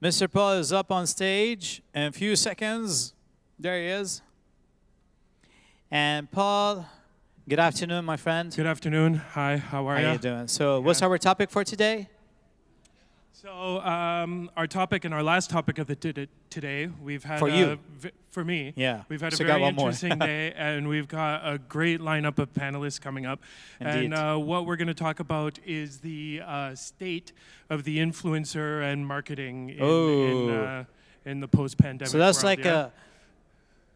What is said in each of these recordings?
Mr. Paul is up on stage in a few seconds. There he is. And Paul, good afternoon, my friend. Good afternoon. Hi, how are you? How you doing? So what's our topic for today? So our topic and our last topic of the today, we've had For you. For me, Yeah. we've had a So got very one more. interesting day, and we've got a great lineup of panelists coming up. Indeed. And what we're going to talk about is the state of the influencer and marketing in the post-pandemic So that's world, like yeah?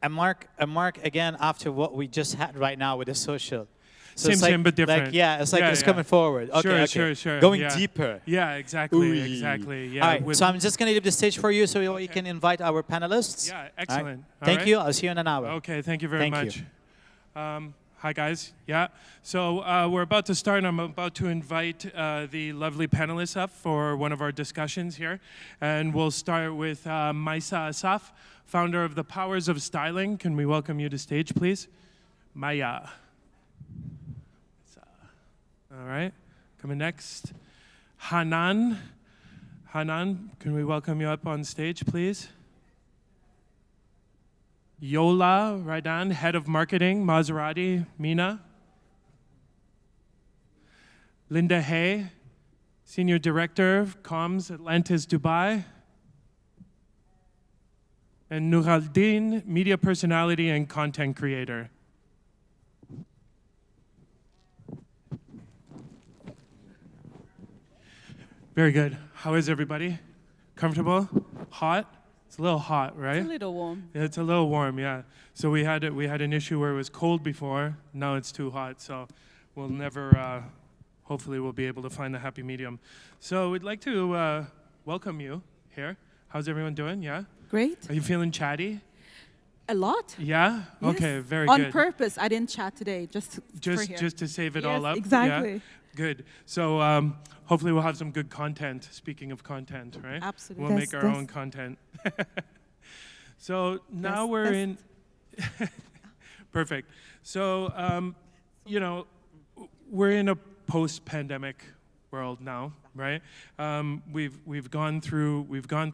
a mark again after what we just had right now with the social. So Same, it's like, same, but different. It's like it's coming forward. Okay, Sure. Going yeah. deeper. Yeah, exactly, Ooh. exactly. Yeah. All right, with- so I'm just going to leave the stage for you so you can invite our panelists. Yeah, All right. excellent. All Thank right. you. I'll see you in an hour. Okay, thank you very Thank much. you. Hi, guys. Yeah. So we're about to start. I'm about to invite the lovely panelists up for one of our discussions here. And we'll start with Maisa Asaf, founder of The Powers of Styling. Can we welcome you to stage, please? Maya. All right. Coming next, Hanan. Hanan, can we welcome you up on stage, please? Yola Raidan, Head of Marketing, Maserati, Mina. Linda Hay, Senior Director of Comms, Atlantis, Dubai. And Nuraldin, Media Personality and Content Creator. Very good. How is everybody? Comfortable? Hot? It's a little hot, right? It's a little warm. It's a little warm, yeah. So we had an issue where it was cold before. Now it's too hot. So we'll never. Hopefully, we'll be able to find the happy medium. So we'd like to welcome you here. How's everyone doing? Yeah. Great. Are you feeling chatty? A lot. Yeah. Yes. Okay. Very On good. purpose. I didn't chat today. Just for here. Just to save it Yes, all up. exactly. Yeah? Good. So hopefully we'll have some good content. Speaking of content, right? Absolutely. We'll make our own content. So now we're in. Perfect. So we're in a post-pandemic world now, right? We've gone through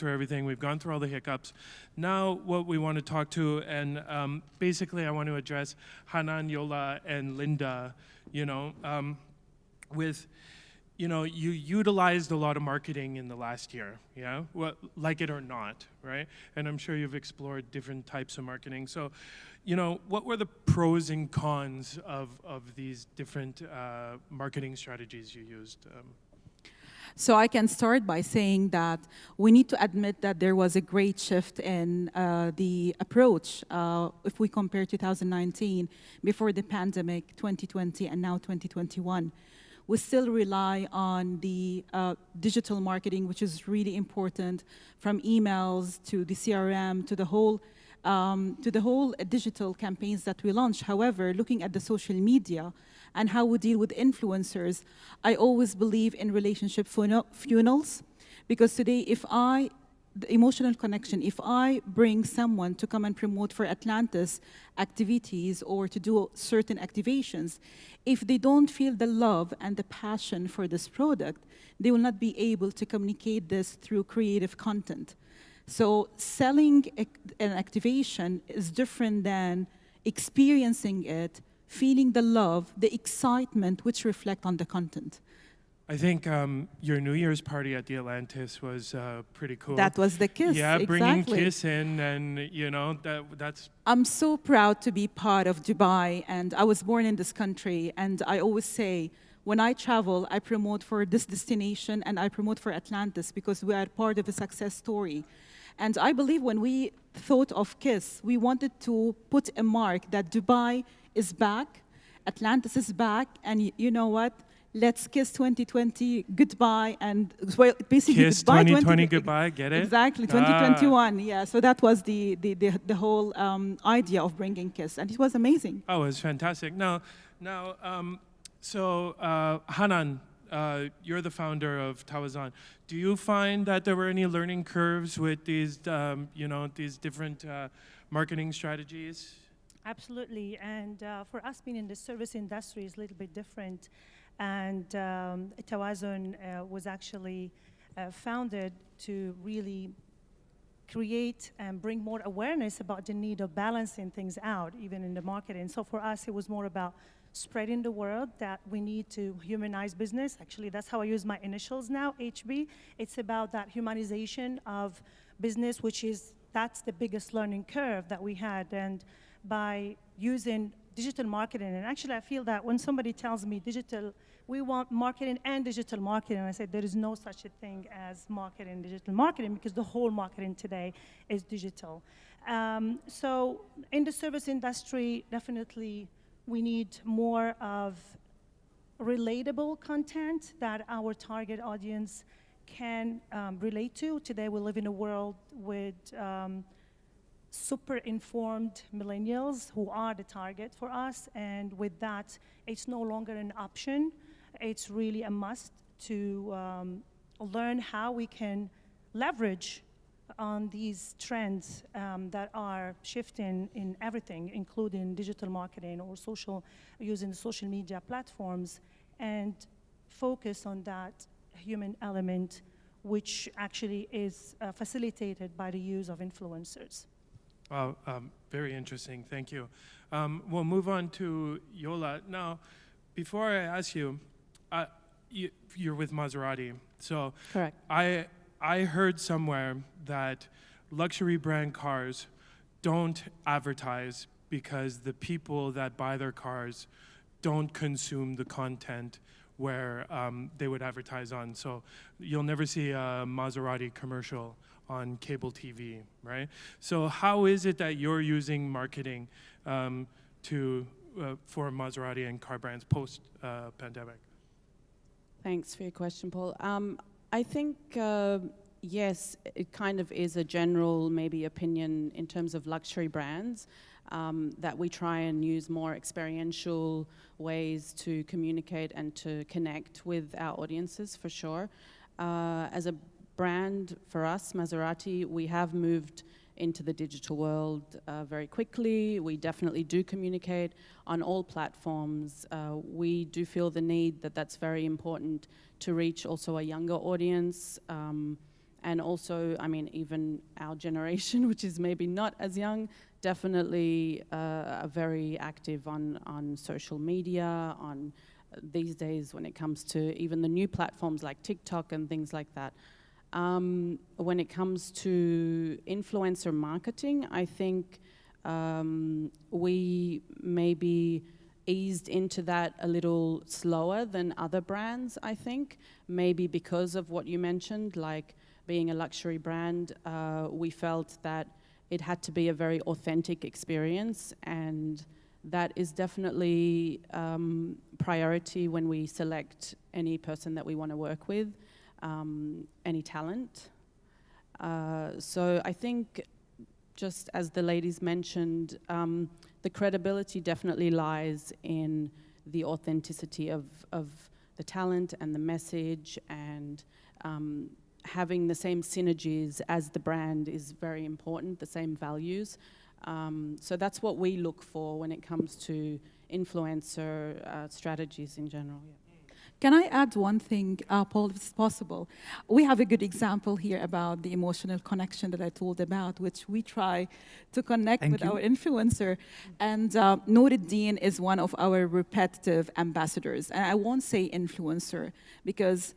everything. We've gone through all the hiccups. Now, what we want to talk to, and basically, I want to address Hanan, Yola, and Linda. You utilized a lot of marketing in the last year, yeah? Well, like it or not, right? And I'm sure you've explored different types of marketing. So, what were the pros and cons of these different marketing strategies you used? So I can start by saying that we need to admit that there was a great shift in the approach if we compare 2019, before the pandemic, 2020, and now 2021. We still rely on the digital marketing, which is really important, from emails to the CRM to the whole digital campaigns that we launch. However, looking at the social media and how we deal with influencers, I always believe in relationship funnels, because today, the emotional connection, if I bring someone to come and promote for Atlantis activities or to do certain activations, if they don't feel the love and the passion for this product, they will not be able to communicate this through creative content. So selling an activation is different than experiencing it, feeling the love, the excitement, which reflect on the content. I think your New Year's party at the Atlantis was pretty cool. That was the KISS, Yeah, exactly. bringing KISS in, and that's. I'm so proud to be part of Dubai, and I was born in this country, and I always say, when I travel, I promote for this destination, and I promote for Atlantis, because we are part of a success story. And I believe when we thought of KISS, we wanted to put a mark that Dubai is back, Atlantis is back, and you know what? Let's KISS 2020 goodbye, and well, basically KISS goodbye 2020 goodbye, get it? Exactly, 2021. Yeah, so that was the whole idea of bringing KISS, and it was amazing. Oh, it was fantastic. Now, Hanan, you're the founder of Tawazun. Do you find that there were any learning curves with these, these different marketing strategies? Absolutely, and for us being in the service industry is a little bit different. And Tawazun was actually founded to really create and bring more awareness about the need of balancing things out, even in the marketing. So for us, it was more about spreading the word that we need to humanize business. Actually, that's how I use my initials now, HB. It's about that humanization of business, that's the biggest learning curve that we had. And by using digital marketing, and actually I feel that when somebody tells me we want marketing and digital marketing, I say there is no such a thing as marketing and digital marketing, because the whole marketing today is digital. So in the service industry, definitely we need more of relatable content that our target audience can relate to. Today we live in a world with super informed millennials who are the target for us, and with that, it's no longer an option. It's really a must to learn how we can leverage on these trends that are shifting in everything, including digital marketing or using social media platforms, and focus on that human element, which actually is facilitated by the use of influencers. Wow, very interesting. Thank you. We'll move on to Yola. Now, before I ask you, you're with Maserati. So Correct. I heard somewhere that luxury brand cars don't advertise because the people that buy their cars don't consume the content where they would advertise on. So you'll never see a Maserati commercial on cable TV, right? So how is it that you're using marketing for Maserati and car brands post-pandemic? Thanks for your question, Paul. I think, yes, it kind of is a general maybe opinion in terms of luxury brands, that we try and use more experiential ways to communicate and to connect with our audiences, for sure. As a brand, for us, Maserati, we have moved into the digital world very quickly. We definitely do communicate on all platforms. We do feel the need that that's very important to reach also a younger audience. And also, I mean, even our generation, which is maybe not as young, definitely are very active on social media, on these days when it comes to even the new platforms like TikTok and things like that. When it comes to influencer marketing, I think we maybe eased into that a little slower than other brands, I think. Maybe because of what you mentioned, like being a luxury brand, we felt that it had to be a very authentic experience, and that is definitely priority when we select any person that we want to work with. Any talent. So I think, just as the ladies mentioned, the credibility definitely lies in the authenticity of the talent and the message, and having the same synergies as the brand is very important, the same values. So that's what we look for when it comes to influencer strategies in general. Yeah. Can I add one thing, Paul, if it's possible? We have a good example here about the emotional connection that I told about, which we try to connect with our influencer. And Noureddin is one of our repetitive ambassadors. And I won't say influencer, because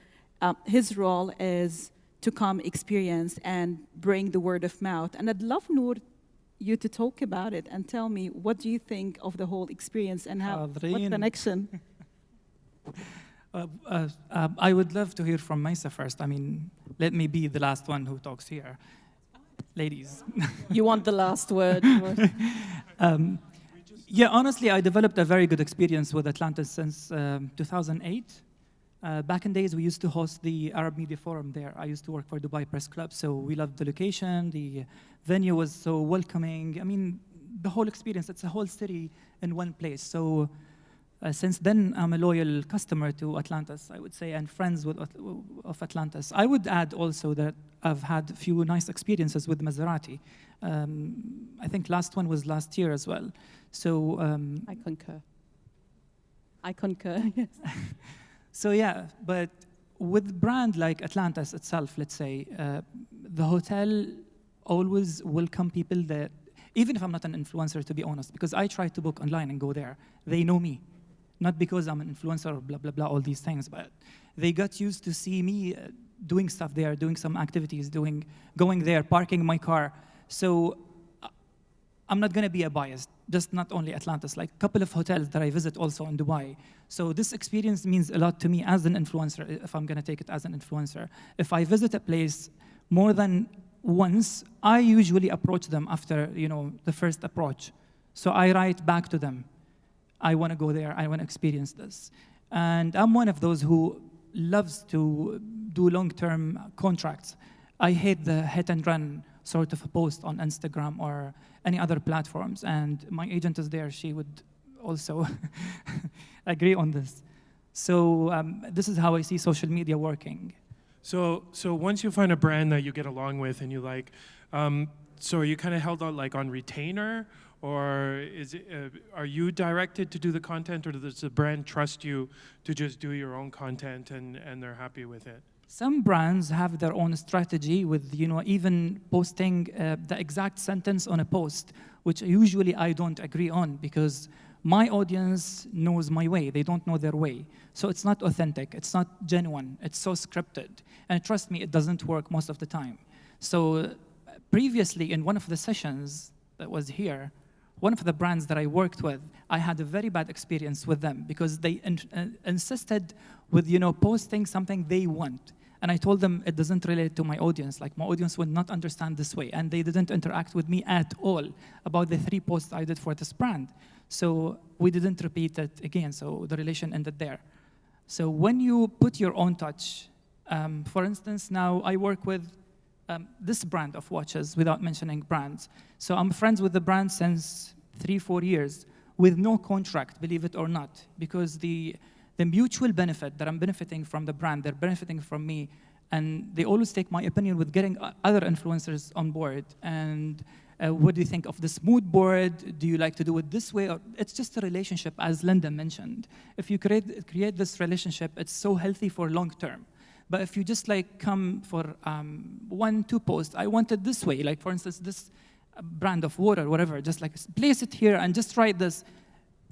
his role is to come experience and bring the word of mouth. And I'd love, Noor, you to talk about it and tell me, what do you think of the whole experience and how, what connection? I would love to hear from Maisa first. I mean, let me be the last one who talks here. Ladies. You want the last word. Yeah, honestly, I developed a very good experience with Atlantis since 2008. Back in days, we used to host the Arab Media Forum there. I used to work for Dubai Press Club, so we loved the location. The venue was so welcoming. I mean, the whole experience, it's a whole city in one place. So since then, I'm a loyal customer to Atlantis, I would say, and friends of Atlantis. I would add also that I've had a few nice experiences with Maserati. I think last one was last year as well. So I concur. I concur, yes. So yeah, but with brand like Atlantis itself, let's say, the hotel always welcome people that, even if I'm not an influencer, to be honest, because I try to book online and go there. They know me, not because I'm an influencer or blah, blah, blah, all these things, but they got used to see me doing stuff there, doing some activities, going there, parking my car. So I'm not going to be a biased, just not only Atlantis, like a couple of hotels that I visit also in Dubai. So this experience means a lot to me as an influencer, if I'm going to take it as an influencer. If I visit a place more than once, I usually approach them after, the first approach. So I write back to them. I want to go there. I want to experience this. And I'm one of those who loves to do long-term contracts. I hate the hit and run sort of a post on Instagram or any other platforms. And my agent is there. She would also agree on this. So this is how I see social media working. So once you find a brand that you get along with and you like, so are you kind of held out like on retainer, or are you directed to do the content, or does the brand trust you to just do your own content and they're happy with it? Some brands have their own strategy with, even posting the exact sentence on a post, which usually I don't agree on because my audience knows my way. They don't know their way. So it's not authentic. It's not genuine. It's so scripted. And trust me, it doesn't work most of the time. So previously in one of the sessions that was here, one of the brands that I worked with, I had a very bad experience with them because they insisted with, posting something they want. And I told them it doesn't relate to my audience. Like, my audience would not understand this way. And they didn't interact with me at all about the 3 posts I did for this brand. So we didn't repeat it again. So the relation ended there. So when you put your own touch, for instance, now I work with this brand of watches without mentioning brands. So I'm friends with the brand since 3-4 years with no contract, believe it or not, because the mutual benefit that I'm benefiting from the brand, they're benefiting from me, and they always take my opinion with getting other influencers on board. And what do you think of this mood board? Do you like to do it this way? Or it's just a relationship, as Linda mentioned. If you create this relationship, it's so healthy for long term. But if you just like come for 1-2 posts, I want it this way. Like, for instance, this brand of water, whatever, just like place it here and just write this.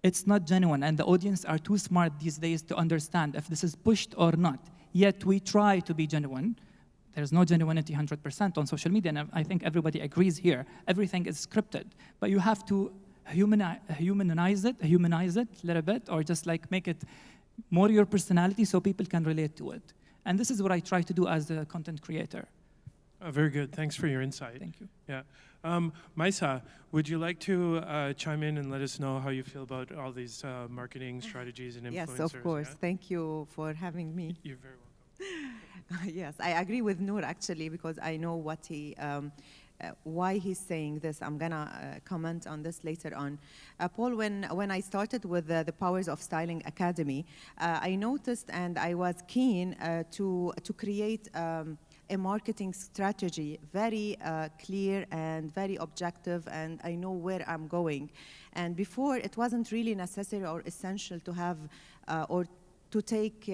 It's not genuine, and the audience are too smart these days to understand if this is pushed or not. Yet we try to be genuine. There's no genuinity 100% on social media, and I think everybody agrees here. Everything is scripted, but you have to humanize it a little bit, or just like make it more your personality so people can relate to it. And this is what I try to do as a content creator. Very good. Thanks for your insight. Thank you. Yeah. Maisa, would you like to chime in and let us know how you feel about all these marketing strategies and influencers? Yes, of course. Yeah? Thank you for having me. You're very welcome. Yes, I agree with Noor actually, because I know what why he's saying this. I'm gonna comment on this later on. Paul, when I started with the Powers of Styling Academy, I noticed and I was keen to create a marketing strategy, very clear and very objective, and I know where I'm going. And before, it wasn't really necessary or essential to have or to take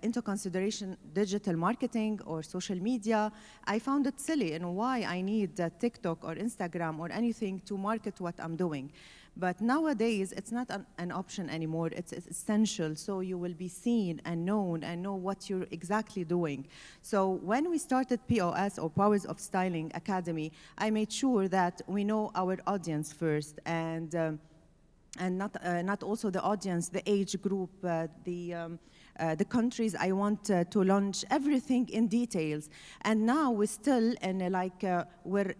into consideration digital marketing or social media. I found it silly, and why I need TikTok or Instagram or anything to market what I'm doing. But nowadays, it's not an option anymore. It's essential, so you will be seen and known and know what you're exactly doing. So when we started POS, or Powers of Styling Academy, I made sure that we know our audience first, and not also the audience, the age group, the countries I want to launch, everything in details. And now we're still in we're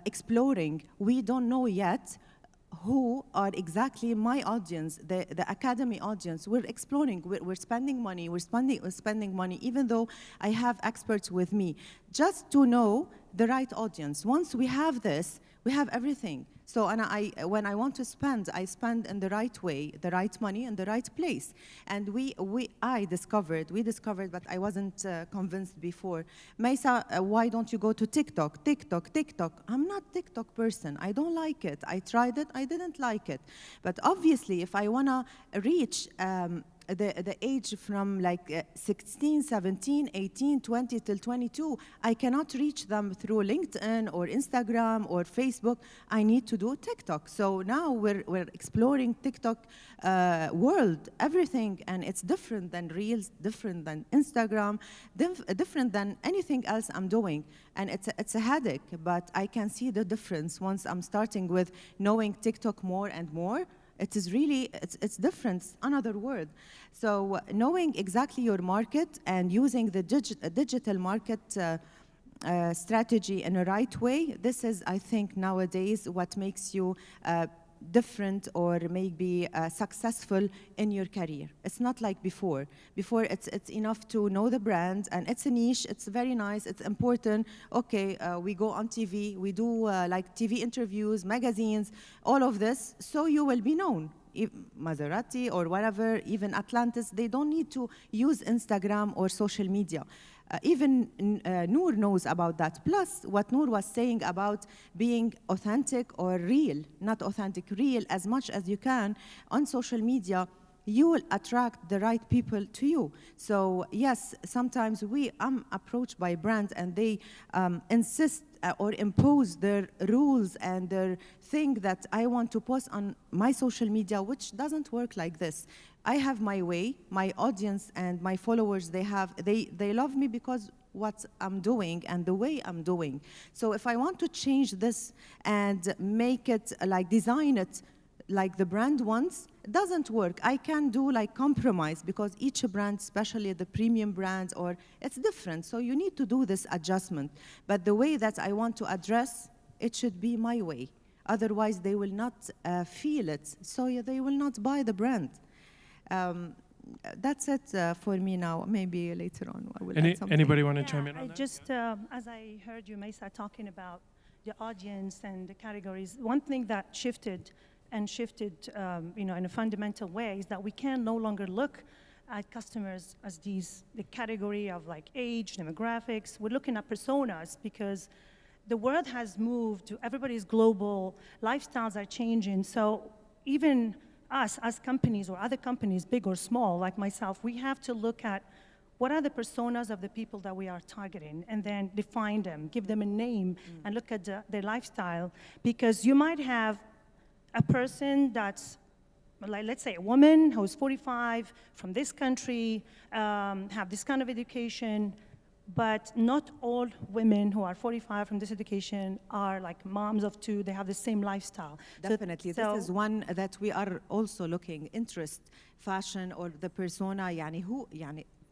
exploring. We don't know yet who are exactly my audience, the academy audience. We're exploring, we're spending money, we're spending money, even though I have experts with me, just to know the right audience. Once we have this, we have everything. So, and when I want to spend, I spend in the right way, the right money in the right place. And we discovered, but I wasn't convinced before. Maisa, why don't you go to TikTok? TikTok. I'm not a TikTok person. I don't like it. I tried it. I didn't like it. But obviously, if I want to reach the age from like 16, 17, 18, 20 till 22, I cannot reach them through LinkedIn or Instagram or Facebook. I need to do TikTok. So now we're exploring TikTok world, everything, and it's different than Reels, different than Instagram, different than anything else I'm doing. And it's a headache, but I can see the difference once I'm starting with knowing TikTok more and more. It is really, it's different, it's another word. So knowing exactly your market and using the digital market strategy in a right way, this is, I think, nowadays what makes you different or maybe successful in your career. It's not like before. Before, it's enough to know the brand, and it's a niche, it's very nice, it's important. Okay, we go on TV, we do like TV interviews, magazines, all of this, so you will be known. Maserati or whatever, even Atlantis, they don't need to use Instagram or social media. Even Noor knows about that. Plus, what Noor was saying about being authentic or real, not authentic, real as much as you can on social media, you will attract the right people to you. So yes, sometimes I'm approached by brands and they insist or impose their rules and their thing that I want to post on my social media, which doesn't work like this. I have my way, my audience and my followers, they love me because what I'm doing and the way I'm doing. So if I want to change this and make it, like design it like the brand wants, it doesn't work. I can do like compromise because each brand, especially the premium brands, or it's different. So you need to do this adjustment. But the way that I want to address, it should be my way. Otherwise, they will not feel it. So they will not buy the brand. That's it for me now. Maybe later on I will add something. Anybody want to chime in on I that? just, as I heard you, Maysa, talking about the audience and the categories, one thing that shifted in a fundamental way is that we can no longer look at customers as the category of like age, demographics. We're looking at personas because the world has moved to everybody's global, lifestyles are changing. So even us as companies or other companies, big or small, like myself, we have to look at what are the personas of the people that we are targeting and then define them, give them a name and look at their lifestyle. Because you might have a person that's, like, let's say a woman who's 45 from this country, have this kind of education, but not all women who are 45 from this education are like moms of two, they have the same lifestyle. Definitely, So this is one that we are also looking, interest, fashion, or the persona,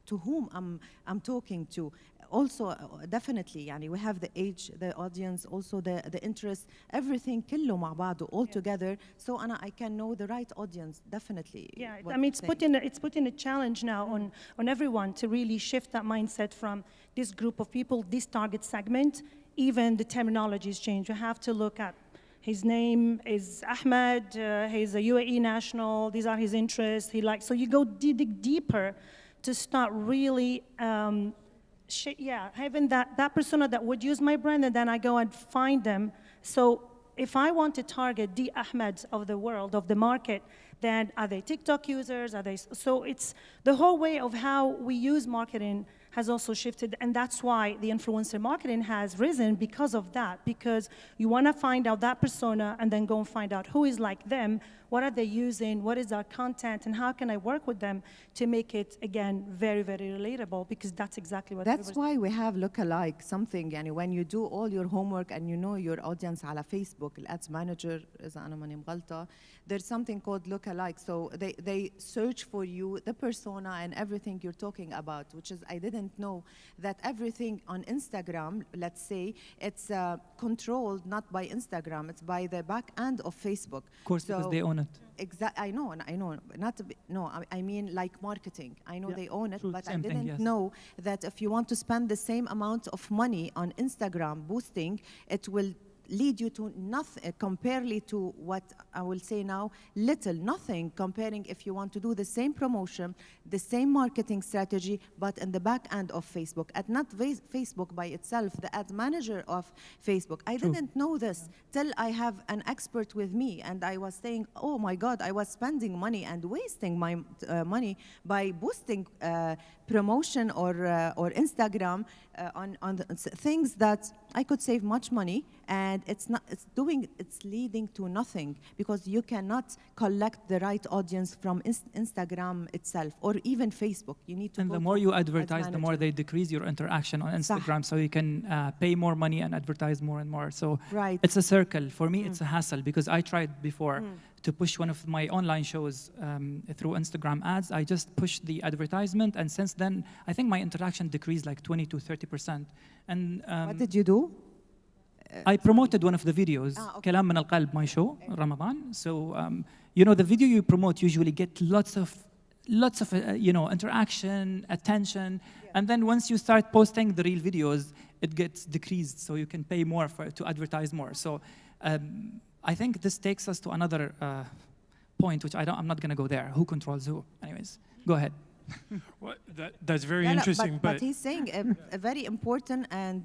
to whom I'm talking to. Also, definitely, we have the age, the audience, also the interest, everything كله مع بعضه all together. So I can know the right audience, definitely. yeah, I mean, it's putting a challenge now on everyone to really shift that mindset from this group of people, this target segment. Even the terminology has changed. You have to look at his name is Ahmed, he's a UAE national, these are his interests, so you go dig deeper to start really having that persona that would use my brand, and then I go and find them. So if I want to target the Ahmeds of the world, of the market, then are they TikTok users? So it's the whole way of how we use marketing has also shifted, and that's why the influencer marketing has risen because of that, because you want to find out that persona and then go and find out who is like them, what are they using, what is our content, and how can I work with them to make it, again, very, very relatable, because that's exactly what That's why we have lookalike, something, when you do all your homework and you know your audience على Facebook, الأدز manager, إذا أنا ماني مغلطة, there's something called lookalike. So they search for you, the persona and everything you're talking about, which is, I didn't know that everything on Instagram, let's say, it's controlled not by Instagram, it's by the back end of Facebook. Of course, because they own it. I know. I mean like marketing. I know they own it, True, but I same thing, didn't yes. know that if you want to spend the same amount of money on Instagram boosting, it will lead you to nothing, comparely to what I will say now, little, nothing, comparing if you want to do the same promotion, the same marketing strategy, but in the back end of Facebook, and not Facebook by itself, the ad manager of Facebook. I didn't know this till I have an expert with me, and I was saying, oh my God, I was spending money and wasting my money by boosting promotion or Instagram on things that I could save much money, and it's leading to nothing, because you cannot collect the right audience from Instagram itself or even Facebook. You need to. And go the more to you ad advertise, the more manager. they decrease your interaction on Instagram, so you can pay more money and advertise more and more. So Right. it's a circle. For me, it's a hassle, because I tried before to push one of my online shows through Instagram ads. I just pushed the advertisement, and since then, I think my interaction decreased like 20 to 30%. And What did you do? I promoted one of the videos, okay. Kalam Min Al Qalb, my show, Ramadan. So, you know, the video you promote usually get lots of interaction, attention, and then once you start posting the real videos, it gets decreased, so you can pay more to advertise more. So, I think this takes us to another point, which I'm not going to go there. Who controls who? Anyways, go ahead. Well, that's very No, no, interesting, but he's saying a very important and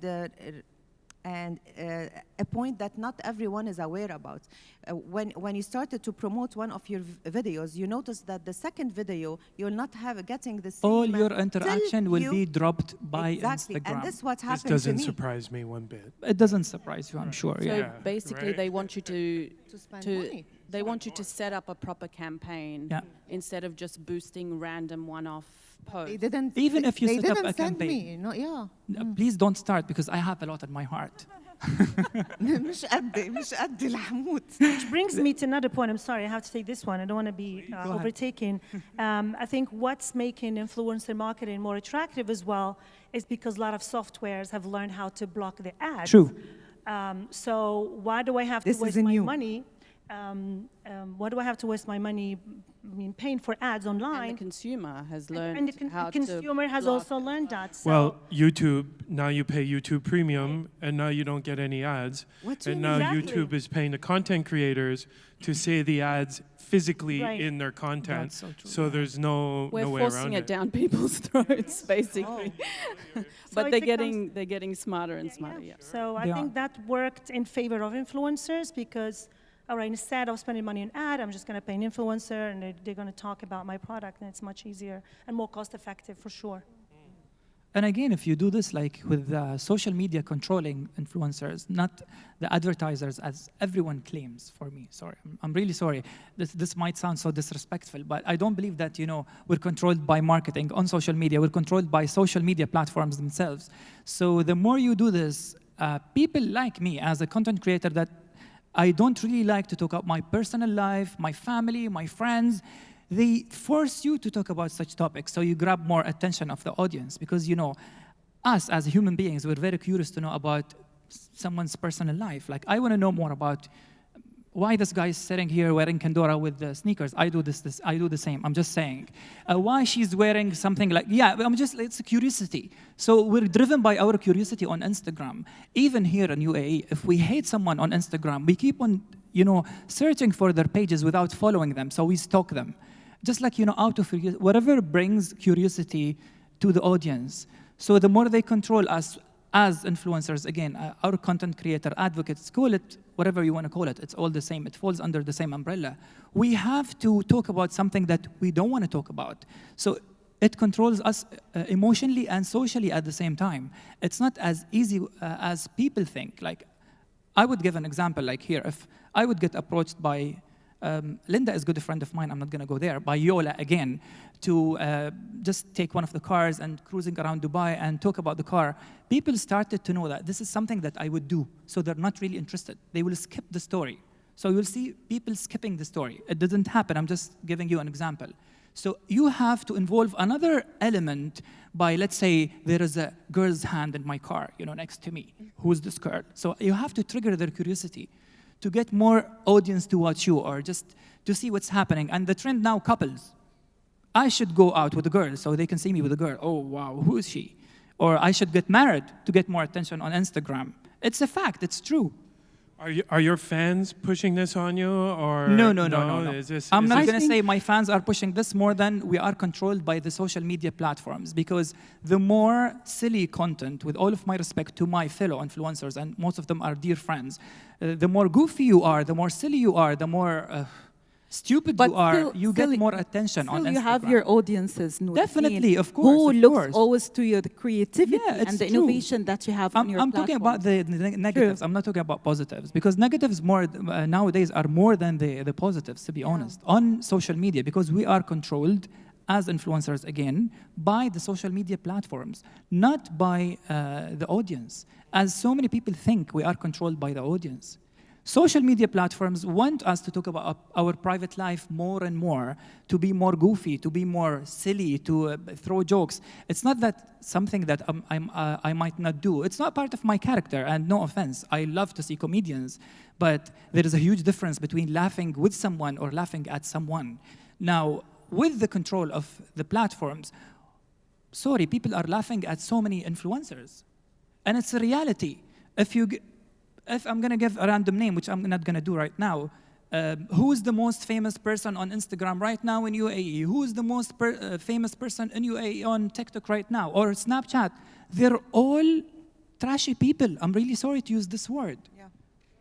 a point that not everyone is aware about. When you started to promote one of your videos, you notice that the second video, you're not getting the same. All your till interaction will you- be dropped by exactly. Instagram. And this is what this happened to doesn't me. surprise me one bit. It doesn't surprise you, I'm sure. So Yeah. Yeah, basically, right. they want you to spend money. they want you to set up a proper campaign Yeah. instead of just boosting random one-off posts. They didn't. Even if you they set up didn't a send campaign. me. No, yeah. Please don't start, because I have a lot in my heart. مش قد الحمود. Which brings me to another point. I'm sorry, I have to take this one. I don't want to be ahead. overtaken. I think what's making influencer marketing more attractive as well is because a lot of softwares have learned how to block the ads. True. So why do I have This to waste is my new. money? Why do I have to waste my money? I mean, paying for ads And online. the consumer has learned And the how consumer to has block. also learned that. So Well, YouTube, now you pay YouTube Premium, and now you don't get any ads. What do And you now mean? YouTube is paying the content creators to say the ads physically Right. in their content. That's so true. So there's no We're way forcing around it down people's throats, basically. So But it they're getting smarter and smarter. Yeah. So I They think are. that worked in favor of influencers because, all right, instead of spending money on ad, I'm just going to pay an influencer and they're going to talk about my product, and it's much easier and more cost effective for sure. And again, if you do this like with social media controlling influencers, not the advertisers, as everyone claims for me. Sorry, I'm really sorry. This might sound so disrespectful, but I don't believe that, you know, we're controlled by marketing on social media. We're controlled by social media platforms themselves. So the more you do this, people like me as a content creator that I don't really like to talk about my personal life, my family, my friends. They force you to talk about such topics, so you grab more attention of the audience, because, you know, us as human beings, we're very curious to know about someone's personal life. Like, I want to know more about why this guy is sitting here wearing Pandora with the sneakers. I do this, I do the same. I'm just saying. Why she's wearing something like, it's a curiosity. So we're driven by our curiosity on Instagram. Even here in UAE, if we hate someone on Instagram, we keep on, you know, searching for their pages without following them. So we stalk them. Just like, you know, out of whatever brings curiosity to the audience. So the more they control us as influencers, again, our content creator advocates, call it whatever you want to call it, it's all the same. It falls under the same umbrella. We have to talk about something that we don't want to talk about. So it controls us emotionally and socially at the same time. It's not as easy as people think. Like, I would give an example, like here, if I would get approached by Linda is a good friend of mine, I'm not going to go there, by Yola again, to just take one of the cars and cruising around Dubai and talk about the car. People started to know that this is something that I would do, so they're not really interested. They will skip the story. So you'll see people skipping the story. It doesn't happen, I'm just giving you an example. So you have to involve another element by, let's say, there is a girl's hand in my car, you know, next to me. Who's this girl? So you have to trigger their curiosity to get more audience to watch you, or just to see what's happening. And the trend now, couples. I should go out with a girl so they can see me with a girl. Oh, wow, who is she? Or I should get married to get more attention on Instagram. It's a fact, it's true. Are your fans pushing this on you, or No. Is this, I'm is not this- going to say my fans are pushing this more than we are controlled by the social media platforms, because the more silly content, with all of my respect to my fellow influencers, and most of them are dear friends, the more goofy you are, the more silly you are, the more stupid But you are, still- you get still- more attention on Still, Instagram. you have your audiences, Noor, Definitely, of who course, of looks course. always to your creativity Yeah, it's and the true. innovation that you have on your I'm talking about platforms. the negatives. I'm not talking about positives, because negatives more nowadays are more than the positives, to be honest, on social media, because we are controlled as influencers again by the social media platforms, not by the audience. As so many people think we are controlled by the audience. Social media platforms want us to talk about our private life more and more, to be more goofy, to be more silly, to throw jokes. It's not that something that I might not do. It's not part of my character, and no offense. I love to see comedians, but there is a huge difference between laughing with someone or laughing at someone. Now, with the control of the platforms, sorry, people are laughing at so many influencers. And it's a reality. If I'm going to give a random name, which I'm not going to do right now, who's the most famous person on Instagram right now in UAE? Who's the most famous person in UAE on TikTok right now? Or Snapchat? They're all trashy people. I'm really sorry to use this word. Yeah.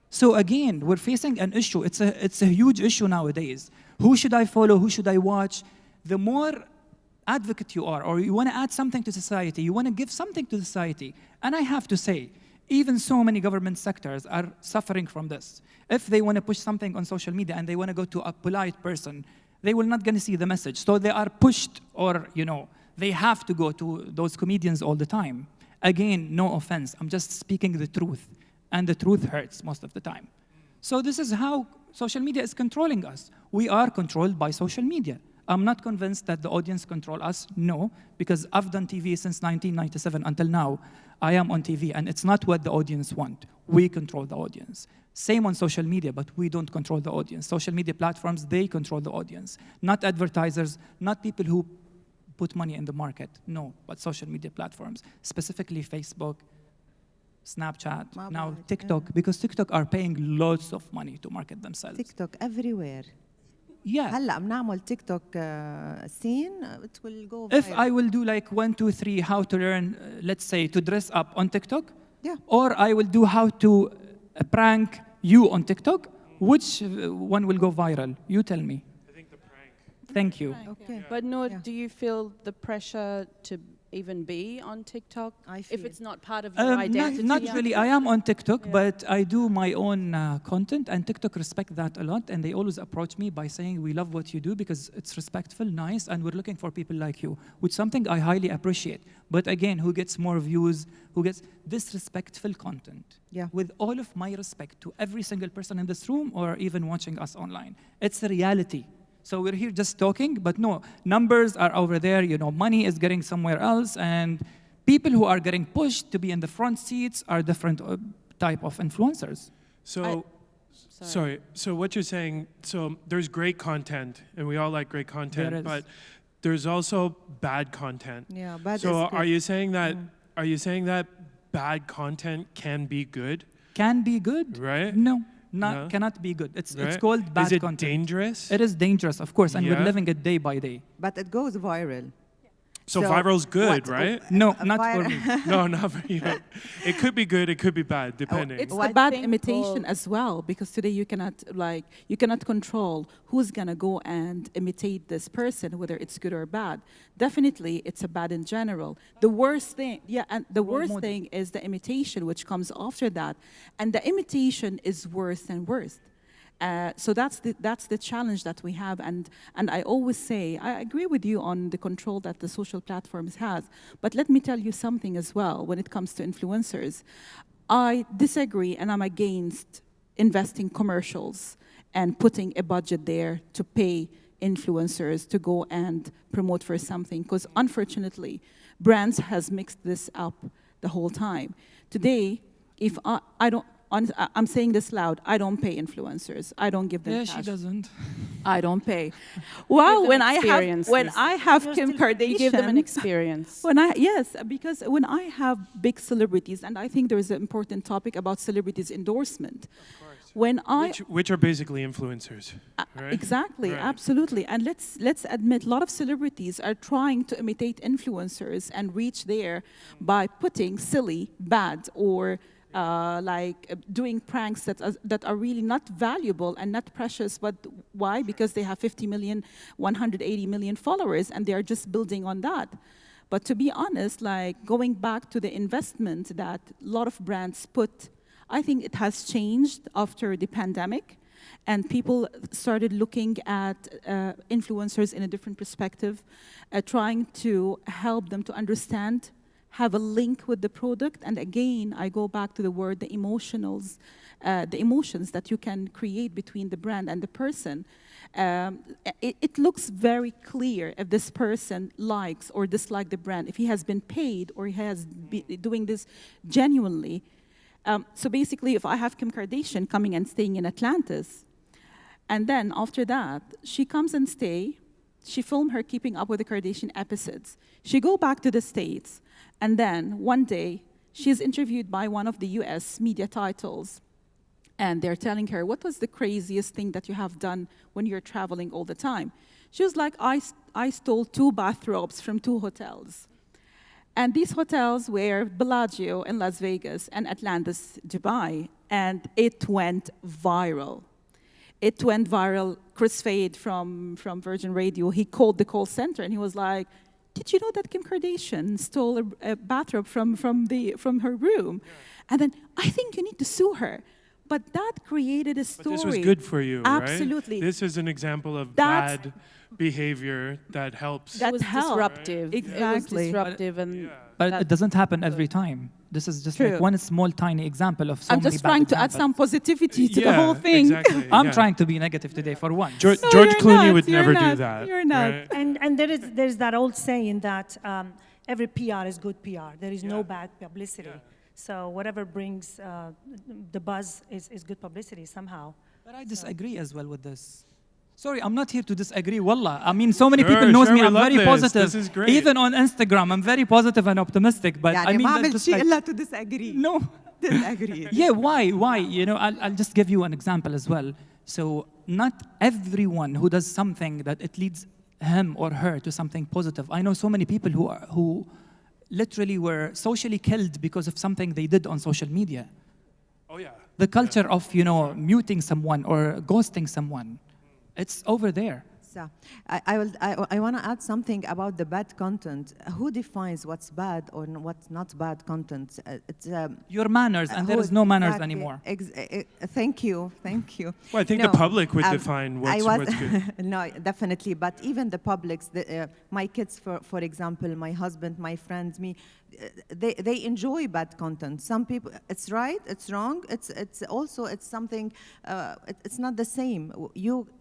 So again, we're facing an issue. It's a huge issue nowadays. Who should I follow? Who should I watch? The more advocate you are, or you want to add something to society, you want to give something to society. And I have to say, even so many government sectors are suffering from this. If they want to push something on social media and they want to go to a polite person, they will not going to see the message. So they are pushed, or they have to go to those comedians all the time. Again, no offense. I'm just speaking the truth, and the truth hurts most of the time. So this is how social media is controlling us. We are controlled by social media. I'm not convinced that the audience control us, no, because I've done TV since 1997 until now. I am on TV, and it's not what the audience want. We control the audience. Same on social media, but we don't control the audience. Social media platforms, they control the audience. Not advertisers, not people who put money in the market, no, but social media platforms, specifically Facebook, Snapchat, now Mobile, TikTok, because TikTok are paying lots of money to market themselves. TikTok everywhere. Yeah. هلا بنعمل تيك توك scene, it will go If viral. I will do like 1, 2, 3, how to learn, let's say, to dress up on TikTok, Yeah. or I will do how to prank you on TikTok, which one will go viral? You tell me. I think the prank. Thank you. Okay. But Noor, Yeah. do you feel the pressure to even be on TikTok I if feel. it's not part of your identity? Not really. I am on TikTok, Yeah. but I do my own content, and TikTok respect that a lot, and they always approach me by saying, we love what you do because it's respectful, nice, and we're looking for people like you, which is something I highly appreciate. But again, who gets more views, who gets disrespectful content? Yeah. With all of my respect to every single person in this room or even watching us online. It's a reality. So we're here just talking, but no, numbers are over there, money is getting somewhere else, and people who are getting pushed to be in the front seats are different type of influencers. So, sorry. So what you're saying, so there's great content, and we all like great There content, is. but there's also bad content. Yeah, bad So is are good. you saying that? Are you saying that bad content can be good, Can be good? right? No, No? cannot be good. It's Right? called bad Is it content. dangerous? It is dangerous, of course, and we're Yeah. living it day by day. But it goes viral. So So viral's good, what- right? No, a not for vir- me. No, not for you. It could be good, it could be bad, depending. It's I the bad think imitation Paul- as well, because today you cannot control who's gonna go and imitate this person, whether it's good or bad. Definitely, it's a bad in general. The worst thing, and the worst model. thing is the imitation, which comes after that, and the imitation is worse and worse. So that's the challenge that we have, and I always say I agree with you on the control that the social platforms has. But let me tell you something as well. When it comes to influencers, I disagree, and I'm against investing commercials and putting a budget there to pay influencers to go and promote for something, because unfortunately, brands has mixed this up the whole time. Today, if I'm saying this loud. I don't pay influencers. I don't give them Yeah, cash. she doesn't. I don't pay. Well, them when I have experiences. Kim Kardashian, Give them an experience. yes, because when I have big celebrities, and I think there is an important topic about celebrities endorsement. When I Which are basically influencers, right? Exactly, Right. absolutely. And let's admit, a lot of celebrities are trying to imitate influencers and reach there by putting silly, bad, or doing pranks that are really not valuable and not precious. But why? Because they have 50 million, 180 million followers, and they are just building on that. But to be honest, like going back to the investment that a lot of brands put, I think it has changed after the pandemic, and people started looking at influencers in a different perspective, trying to help them to understand, have a link with the product. And again, I go back to the word, the emotions that you can create between the brand and the person. It looks very clear if this person likes or dislikes the brand, if he has been paid or he has been doing this genuinely. So basically, if I have Kim Kardashian coming and staying in Atlantis, and then after that, she comes and stay, she film her keeping up with the Kardashian episodes. She go back to the States, and then one day, she is interviewed by one of the US media titles, and they're telling her, what was the craziest thing that you have done when you're traveling all the time? She was like, I stole 2 bathrobes from 2 hotels. And these hotels were Bellagio in Las Vegas and Atlantis, Dubai, and it went viral. It went viral. Chris Fade from Virgin Radio, he called the call center and he was like, did you know that Kim Kardashian stole a bathrobe from her room? Yeah. And then, I think you need to sue her. But that created a story. But this was good for you, Absolutely. right? This is an example of bad behavior that helps. That It was helped. disruptive. Exactly. It was disruptive, and But that- it doesn't happen every time. This is just True. like one small, tiny example of so I'm many just bad trying to add examples. some positivity to Yeah, the whole thing. Exactly, I'm yeah. trying to be negative today for once. George No, George you're Clooney not, would you're never do not, that. you're not. right? And there's that old saying that every PR is good PR. There is no bad publicity. Yeah. So whatever brings the buzz is good publicity somehow. But I disagree as well with this. Sorry, I'm not here to disagree, wallah. I mean, so many Sure, people knows sure, me, we I'm love very this. positive. This is great. Even on Instagram, I'm very positive and optimistic. But I يعني mean, ما that's عملت just شيء like, إلا to disagree. no. Disagree. Yeah, why? You know, I'll just give you an example as well. So not everyone who does something that it leads him or her to something positive. I know so many people who literally were socially killed because of something they did on social media. Oh yeah. The culture of, you know, muting someone or ghosting someone, it's over there. So I want to add something about the bad content. Who defines what's bad or what's not bad content? It's Your manners, and there who is no manners exactly- anymore. Thank you. Well, I think No, the public would um, define I what's was- good. No, definitely. But even the publics, my kids, for example, my husband, my friends, me, they enjoy bad content. Some people, it's right, it's wrong. It's also something. It's not the same.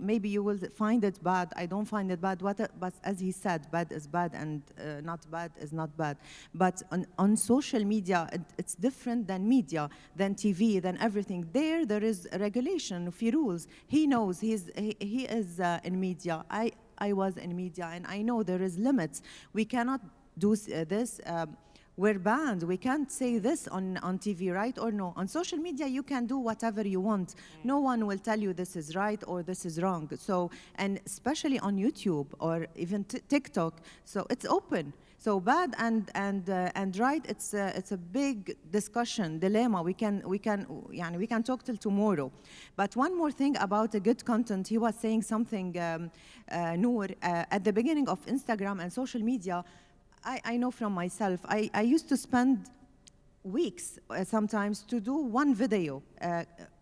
Maybe you will find it bad. I don't find it bad. But as he said, bad is bad, and not bad is not bad. But on social media, it's different than media, than TV, than everything. There is a regulation, few rules. He knows he is in media. I was in media, and I know there is limits. We cannot do this. We're banned. We can't say this on TV, right or no? On social media, you can do whatever you want. No one will tell you this is right or this is wrong. So, and especially on YouTube or even TikTok, so it's open. So bad and right, it's a big discussion, dilemma. We can talk till tomorrow. But one more thing about a good content, he was saying something, Noor, at the beginning of Instagram and social media. I know from myself, I used to spend weeks sometimes to do one video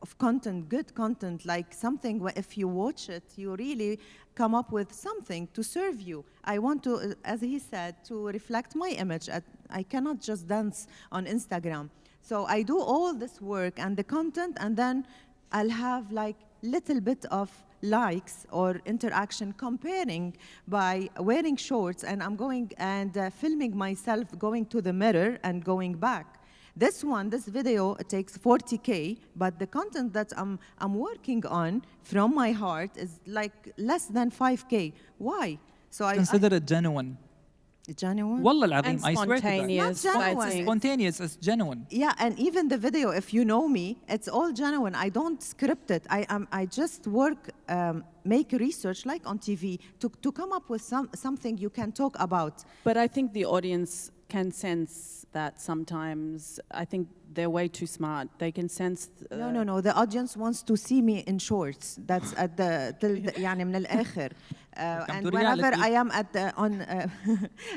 of content, good content, like something where if you watch it, you really come up with something to serve you. I want to, as he said, to reflect my image. I cannot just dance on Instagram. So I do all this work and the content, and then I'll have like little bit of likes or interaction comparing by wearing shorts, and I'm going and filming myself going to the mirror and going back. This video, it takes 40K, but the content that I'm working on from my heart is like less than 5K. Why? So Consider it genuine. genuine. Wallah al-azim, And I swear to God. spontaneous. Not I genuine. think. Spontaneous, it's genuine. Yeah, and even the video, if you know me, it's all genuine. I don't script it. I just work, make research like on TV to come up with something you can talk about. But I think the audience can sense that sometimes. I think they're way too smart. They can sense. No. The audience wants to see me in shorts. That's at the يعني من الآخر. And to whenever reality. I am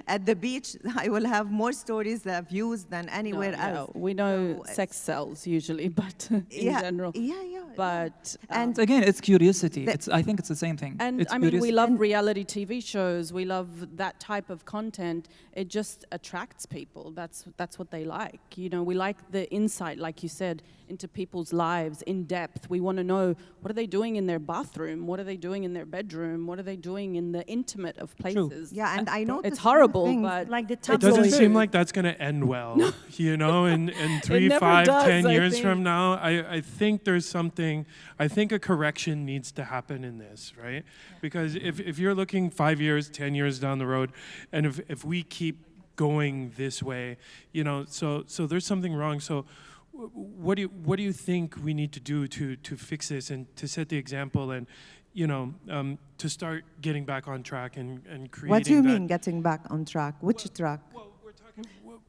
at the beach, I will have more stories, views than anywhere else. We know So sex sells usually, but in general. Yeah. But And Again, it's curiosity. The- I think it's the same thing. and It's I mean, we curiosity. love reality TV shows. We love that type of content. It just attracts people. That's what they like. You know, we like the insight, like you said, into people's lives in depth. We want to know, what are they doing in their bathroom? What are they doing in their bedroom? What are they doing in the intimate of places? yeah, and I noticed It's horrible, things but Like the It tabloid. doesn't true. seem like that's going to end well, you know, in 3, never 5, does, 10 I years think. from now. I think there's something, I think a correction needs to happen in this, right? Because if you're looking 5 years, 10 years down the road, and if we keep going this way, you know, so there's something wrong. So what do you think we need to do to fix this and to set the example and, you know, to start getting back on track and creating What do you that- mean getting back on track? Which track? Well,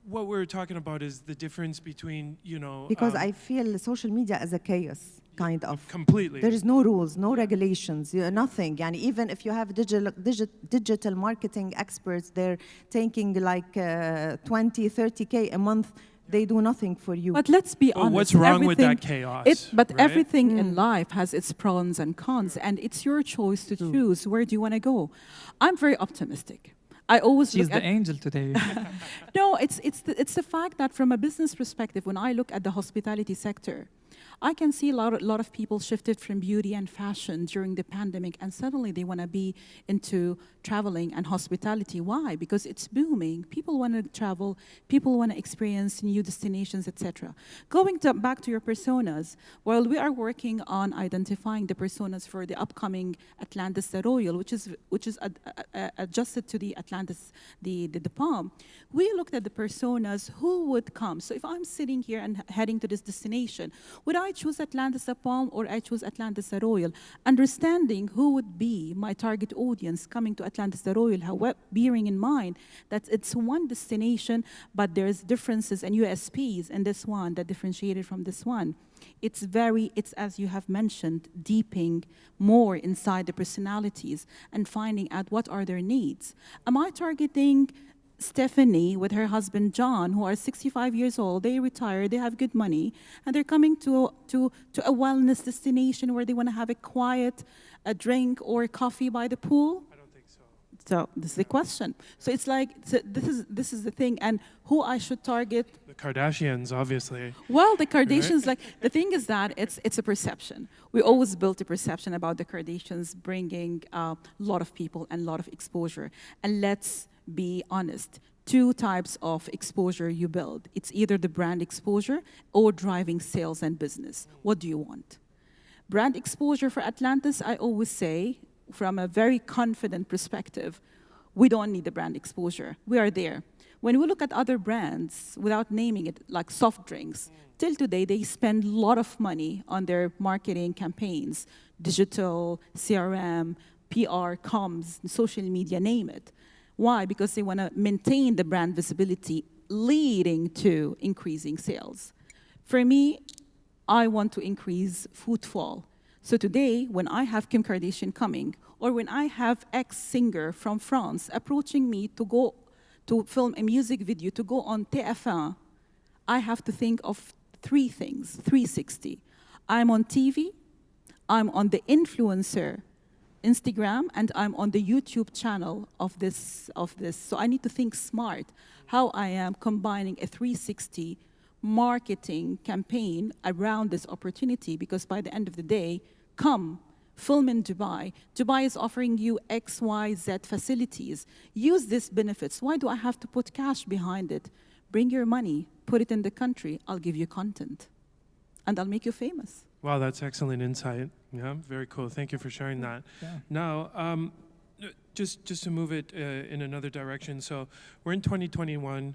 what we're talking about is the difference between, you know, Because I feel social media is a chaos, kind of. completely. There is no rules, no regulations, nothing. Yani even if you have digital marketing experts, they're taking like 20, 30K a month, they do nothing for you. But let's be But honest. what's wrong with that everything- chaos? But right? everything in life has its pros and cons, and it's your choice to choose where do you want to go. I'm very optimistic. I always She's look the at angel today. no, it's the fact that from a business perspective, when I look at the hospitality sector, I can see a lot of people shifted from beauty and fashion during the pandemic, and suddenly they want to be into traveling and hospitality. Why? Because it's booming. People want to travel. People want to experience new destinations, etc. Back to your personas, while we are working on identifying the personas for the upcoming Atlantis the Royal, which is adjusted to the Atlantis the Palm, we looked at the personas who would come. So if I'm sitting here and heading to this destination, would I choose Atlantis the Palm or I choose Atlantis the Royal? Understanding who would be my target audience coming to Atlantis the Royal, however, bearing in mind that it's one destination, but there's differences and USPs in this one that differentiated from this one. It's as you have mentioned, deeping more inside the personalities and finding out what are their needs. Am I targeting Stephanie with her husband John, who are 65 years old, they retired, they have good money, and they're coming to a wellness destination where they want to have a drink or a coffee by the pool? I don't think so. So this is the question. So it's like, this is the thing, and who I should target. The Kardashians, obviously. Well, the Kardashians, like, the thing is that it's a perception. We always built a perception about the Kardashians bringing a lot of people and a lot of exposure. And let's be honest, 2 types of exposure you build. It's either the brand exposure or driving sales and business. What do you want? Brand exposure for Atlantis, I always say, from a very confident perspective, we don't need the brand exposure. We are there. When we look at other brands, without naming it, like soft drinks, till today they spend a lot of money on their marketing campaigns, digital, CRM, PR, comms, social media, name it. Why? Because they want to maintain the brand visibility, leading to increasing sales. For me, I want to increase footfall. So today, when I have Kim Kardashian coming, or when I have X singer from France approaching me to go to film a music video, to go on TF1, I have to think of 3 things, 360. I'm on TV, I'm on the influencer Instagram, and I'm on the YouTube channel of this. So I need to think smart, how I am combining a 360 marketing campaign around this opportunity, because by the end of the day, come, film in Dubai. Dubai is offering you X, Y, Z facilities. Use these benefits. Why do I have to put cash behind it? Bring your money, put it in the country, I'll give you content, and I'll make you famous. Wow, that's excellent insight. Yeah, very cool. Thank you for sharing that. Yeah. Now, just to move it in another direction. So we're in 2021,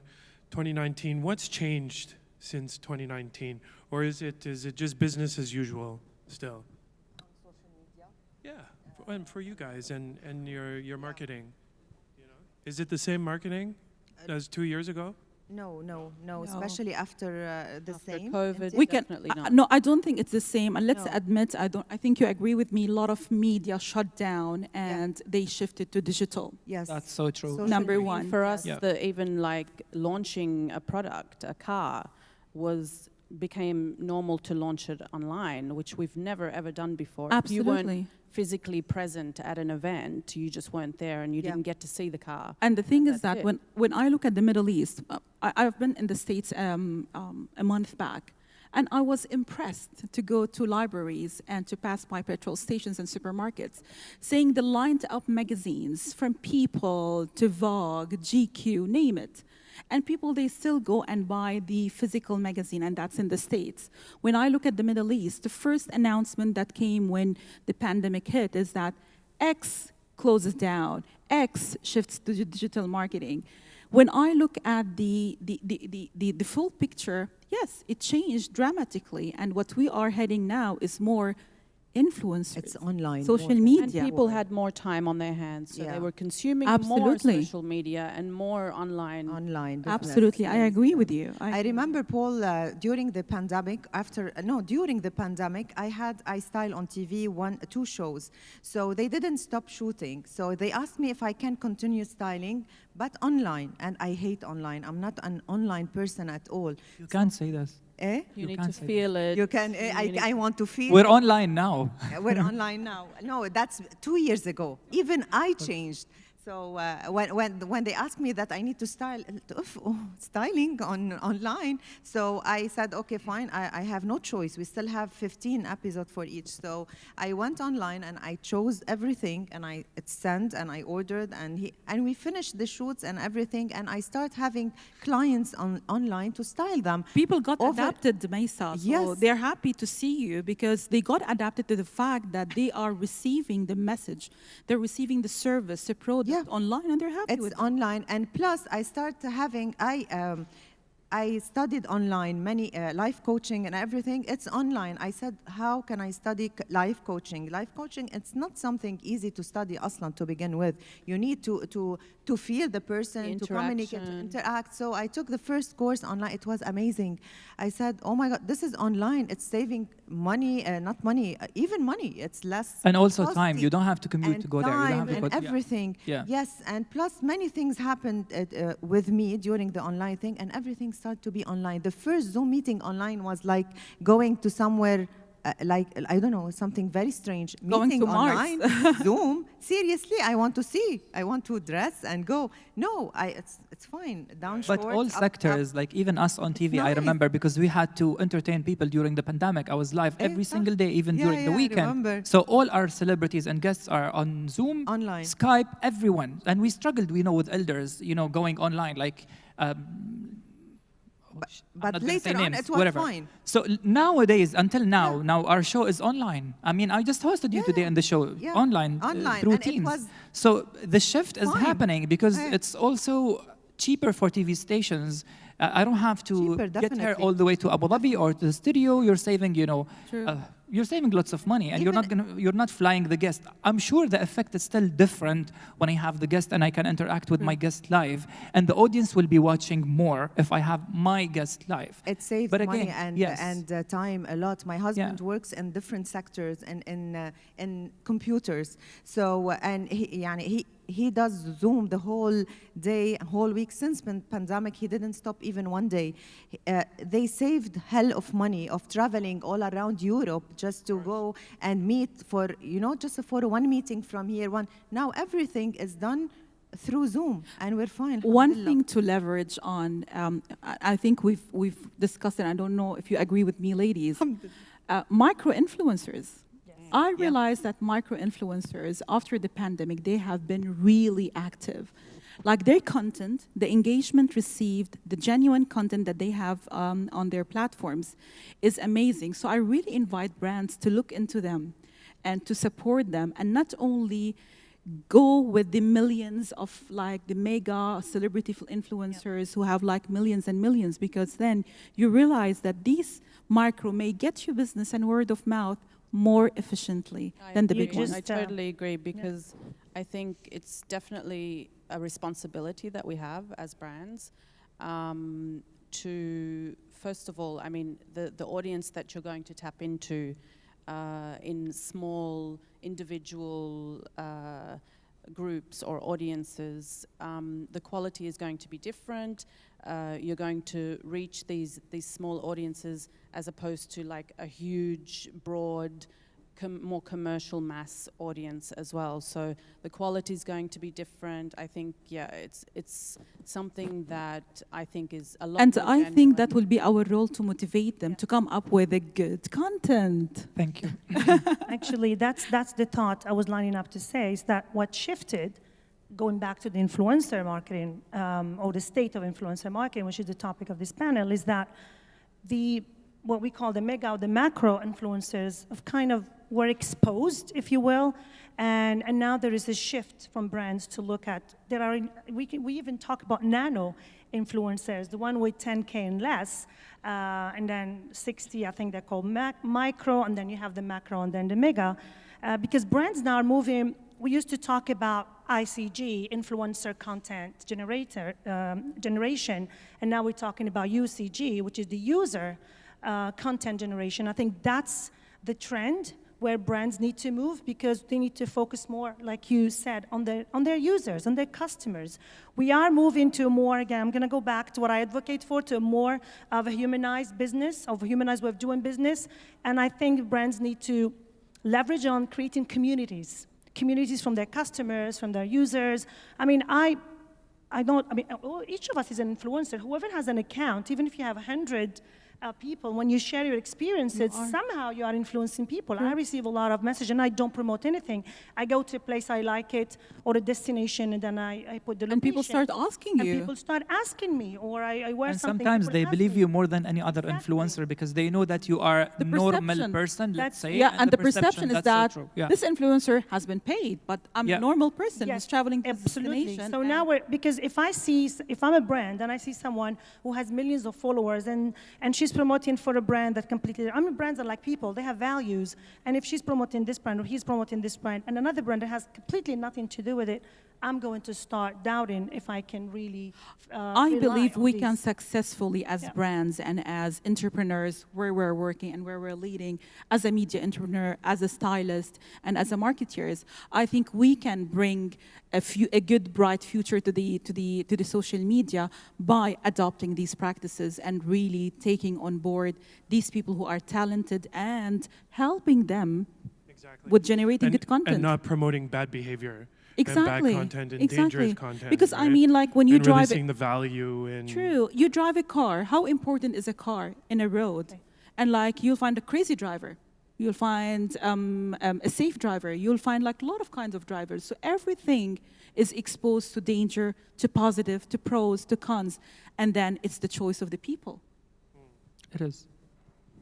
2019. What's changed since 2019, or is it just business as usual still? Yeah, and for you guys and your marketing, you know, is it the same marketing as 2 years ago? No, No. especially after the After same. COVID. We can. Definitely not. No, I don't think it's the same. And let's No. admit, I think you agree with me. A lot of media shut down and they shifted to digital. Yes. That's so true. Social Number media. one. For us, Yeah. even like launching a product, a car, became normal to launch it online, which we've never ever done before. If you weren't Absolutely. physically present at an event, you just weren't there and you Yeah. didn't get to see the car. And the thing is That's that it. when I look at the Middle East, I've been in the States a month back, and I was impressed to go to libraries and to pass by petrol stations and supermarkets, seeing the lined up magazines from People to Vogue, GQ, name it. And people, they still go and buy the physical magazine, and that's in the States. When I look at the Middle East, the first announcement that came when the pandemic hit is that X closes down, X shifts to digital marketing. When I look at the full picture, yes, it changed dramatically. And what we are heading now is more influencers. It's online. Social more. media. And people had more time on their hands, so Yeah. they were consuming Absolutely. more social media and more online. Online. business. Absolutely, I agree with you. I remember, Paul, during the pandemic, during the pandemic, I style on TV 2 shows. So they didn't stop shooting. So they asked me if I can continue styling, but online. And I hate online. I'm not an online person at all. You can't say this. Eh? You need can't to say feel it. You can, you need I want to feel. We're online now. We're online now. No, that's 2 years ago. Even I changed. So when they asked me that I need to styling online, so I said, okay, fine, I have no choice. We still have 15 episodes for each. So I went online and I chose everything, and I sent and I ordered, and we finished the shoots and everything, and I start having clients online to style them. People got Over- adapted, Maisa. So Yes. they're happy to see you because they got adapted to the fact that they are receiving the message, they're receiving the service, the product online, and they're happy It's with it. online, and plus I start having I studied online many life coaching and everything. It's online. I said, how can I study life coaching? Life coaching, it's not something easy to study aslan to begin with. You need to feel the person, to communicate, to interaction. interact. So I took the first course online. It was amazing. I said, oh my God, this is online. It's saving money, not money, even money. It's less. And also costly. time. You don't have to commute And to go there. You don't time have to and go. everything. Yeah. Yes, and plus many things happened with me during the online thing, and everything started to be online. The first Zoom meeting online was like going to somewhere, like, I don't know, something very strange. Going meeting to Mars. online, Zoom. Seriously, I want to see. I want to dress and go. No, it's fine. Down But shorts, all up- sectors, like even us on TV, I nice. remember because we had to entertain people during the pandemic. I was live every single day, even Yeah, during the yeah, I weekend. remember. So all our celebrities and guests are on Zoom, Online. Skype, everyone. And we struggled, with elders, going online, like. I'm but not gonna say later on, names, it was whatever. fine. So nowadays, until now our show is online. I mean, I just hosted you today in the show Yeah. online, Online, through and it Teams. was So the shift is fine. happening because Yeah. it's also cheaper for TV stations. I don't have to Cheaper, get here definitely. all the way to Abu Dhabi or to the studio. You're saving, True. you're saving lots of money, and Even- you're not flying the guest. I'm sure the effect is still different when I have the guest and I can interact with my guest live, and the audience will be watching more if I have my guest live. It saves But money again, and time a lot. My husband Yeah. works in different sectors and in computers. So and he does Zoom the whole day, whole week since pandemic. He didn't stop even one day. They saved hell of money of traveling all around Europe just to go and meet for just for one meeting from here. Now everything is done through Zoom, and we're fine. One alhamdulillah. thing to leverage on, I think we've discussed it. I don't know if you agree with me, ladies. Micro influencers. I realized that micro influencers after the pandemic they have been really active, Like their content, the engagement received, the genuine content that they have on their platforms is amazing. So I really invite brands to look into them and to support them, and not only go with the millions of like the mega celebrity influencers who have like millions and millions, because then you realize that these micro may get you business and word of mouth more efficiently than the agree. big ones. I totally agree, because I think it's definitely a responsibility that we have as brands to, first of all, I mean, the audience that you're going to tap into in small individual groups or audiences, the quality is going to be different. You're going to reach these small audiences as opposed to like a huge, broad, more commercial mass audience as well. So the quality is going to be different. I think, yeah, it's something that I think is a lot And more I think genuine. that will be our role to motivate them to come up with a good content. Thank you. Actually, that's the thought I was lining up to say, is that what shifted, going back to the influencer marketing, or the state of influencer marketing, which is the topic of this panel, is that what we call the mega or the macro influencers have kind of were exposed, if you will, and now there is a shift from brands to look at, we even talk about nano influencers, the one with 10K and less, and then 60, I think they're called micro, and then you have the macro and then the mega, because brands now are moving. We used to talk about ICG, influencer content generation, and now we're talking about UCG, which is the user content generation. I think that's the trend where brands need to move, because they need to focus more, like you said, on their users, on their customers. We are moving to a more, again, I'm going to go back to what I advocate for, to a more of a humanized business, of a humanized way of doing business. And I think brands need to leverage on creating communities from their customers, from their users. I mean, each of us is an influencer. Whoever has an account, even if you have 100 people, when you share your experiences, somehow you are influencing people. I receive a lot of messages, and I don't promote anything. I go to a place I like it, or a destination, and then I put the location. And people start asking you. And people start asking me, or I wear And something. sometimes people they ask believe me. you more than any other influencer, because they know that you are a normal perception. person, let's say. Yeah, and the perception is that's so that true. Yeah. this influencer has been paid, but I'm Yeah. a normal person Yes, who's traveling to a absolutely. destination. So now because if I'm a brand and I see someone who has millions of followers and she's promoting for a brand that completely, brands are like people, they have values. And if she's promoting this brand or he's promoting this brand and another brand that has completely nothing to do with it, I'm going to start doubting if I can really I rely believe on we these. can successfully, as Yeah. brands and as entrepreneurs, where we're working and where we're leading, as a media entrepreneur, as a stylist, and as a marketeers, I think we can bring a good, bright future to the social media by adopting these practices and really taking on board these people who are talented and helping them Exactly. with generating good content. And not promoting bad behavior. Exactly. And bad content and Exactly. dangerous content. Because I right? mean, like when you and really drive seeing the value in True. You drive a car. How important is a car in a road? And like you'll find a crazy driver. You'll find a safe driver. You'll find like a lot of kinds of drivers. So everything is exposed to danger, to positive, to pros, to cons. And then it's the choice of the people. It is.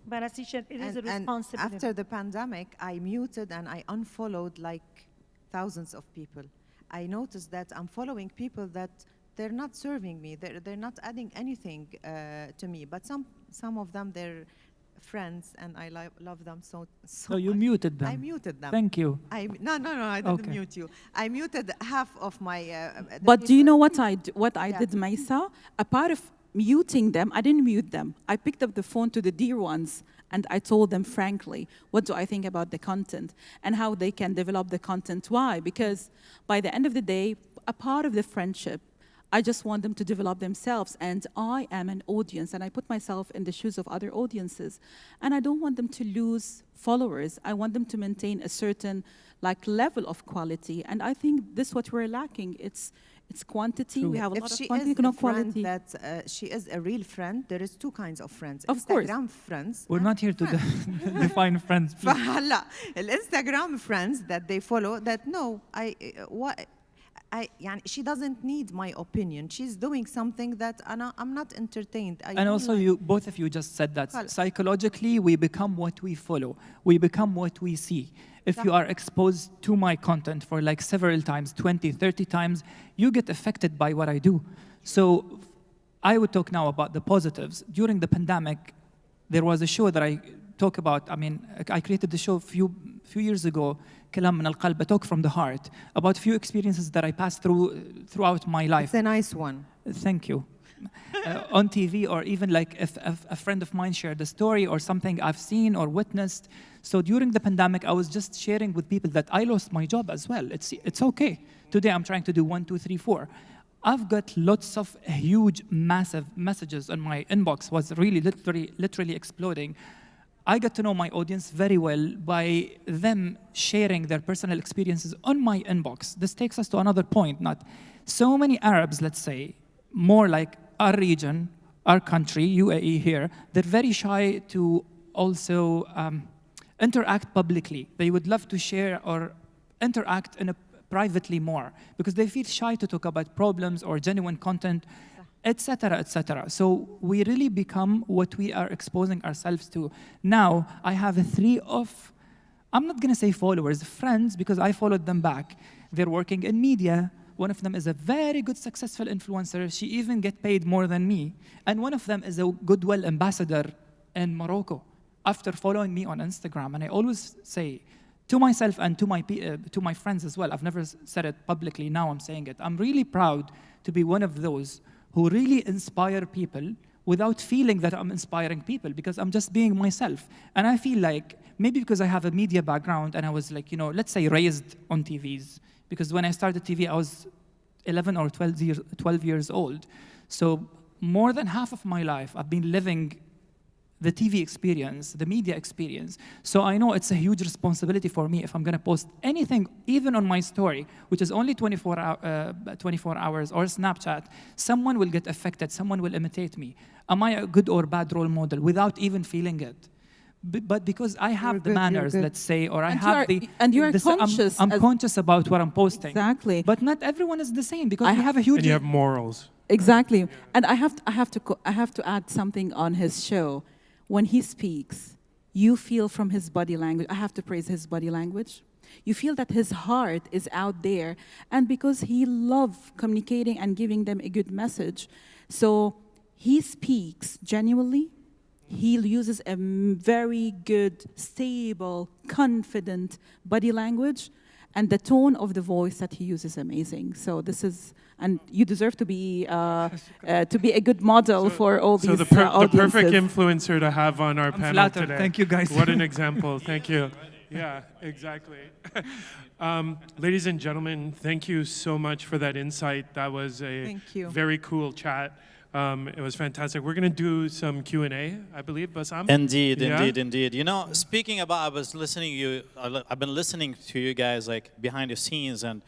But as you said, it is a And responsibility. after the pandemic, I muted and I unfollowed like thousands of people. I noticed that I'm following people that they're not serving me. They're not adding anything to me. But some of them, they're friends, and I love them so So you much. muted them. I muted them. Thank you. No, I didn't Okay. mute you. I muted half of my. The But do you people- know what I Yeah. did, Maisa? A part of muting them, I didn't mute them. I picked up the phone to the dear ones and I told them frankly, what do I think about the content and how they can develop the content. Why? Because by the end of the day, a part of the friendship, I just want them to develop themselves, and I am an audience, and I put myself in the shoes of other audiences, and I don't want them to lose followers. I want them to maintain a certain like level of quality, and I think this is what we're lacking. It's quantity. True. We have a If lot of she quantity, is no a friend quality. that she is a real friend, there is two kinds of friends. Of course. Instagram friends. We're not here to define friends. please. فهلا الانستغرام friends that they follow that no what يعني she doesn't need my opinion. She's doing something that I'm not entertained. I And feel also, like- you both of you just said that خلاص. psychologically we become what we follow. We become what we see. If you are exposed to my content for like several times, 20, 30 times, you get affected by what I do. So I would talk now about the positives. During the pandemic, there was a show that I talk about. I mean, I created the show a few years ago, كلام من القلب, a talk from the heart, about few experiences that I passed throughout my life. It's a nice one. Thank you. On TV, or even like if a friend of mine shared a story or something I've seen or witnessed. So during the pandemic, I was just sharing with people that I lost my job as well. It's okay. Today I'm trying to do 1, 2, 3, 4. I've got lots of huge, massive messages on my inbox. Was really literally exploding. I got to know my audience very well by them sharing their personal experiences on my inbox. This takes us to another point. Not so many Arabs, let's say, more like our region, our country, UAE here, they're very shy to also interact publicly. They would love to share or interact privately more because they feel shy to talk about problems or genuine content, etc., etc. So we really become what we are exposing ourselves to. Now, I have I'm not going to say followers, friends, because I followed them back. They're working in media. One of them is a very good, successful influencer. She even gets paid more than me. And one of them is a Goodwill ambassador in Morocco after following me on Instagram. And I always say to myself and to my friends as well, I've never said it publicly, now I'm saying it. I'm really proud to be one of those who really inspire people without feeling that I'm inspiring people because I'm just being myself. And I feel like maybe because I have a media background and I was like, let's say raised on TVs, because when I started TV, I was 11 or 12 years old. So more than half of my life, I've been living the TV experience, the media experience. So I know it's a huge responsibility for me if I'm going to post anything, even on my story, which is only 24 hours, or Snapchat, someone will get affected, someone will imitate me. Am I a good or bad role model without even feeling it? But because I have You're the good, manners, you're good. let's say, or I And have you are conscious I'm as- conscious about what I'm posting. Exactly. But not everyone is the same because I we ha- have a huge... And you have morals. Exactly. And I have to add something on his show. When he speaks, you feel from his body language, I have to praise his body language. You feel that his heart is out there. And because he loves communicating and giving them a good message, so he speaks genuinely. He uses a very good, stable, confident body language. And the tone of the voice that he uses is amazing. So this is, and you deserve to be a good model for all So these the perfect audiences. influencer to have on our I'm panel flattered. today. Thank you, guys. What an example. Thank you. Yeah, exactly. Ladies and gentlemen, thank you so much for that insight. That was a Thank you. very cool chat. It was fantastic. We're going to do some Q&A, I believe, Bassam? Indeed, Yeah? indeed. Speaking about, I've been listening to you guys like behind the scenes, and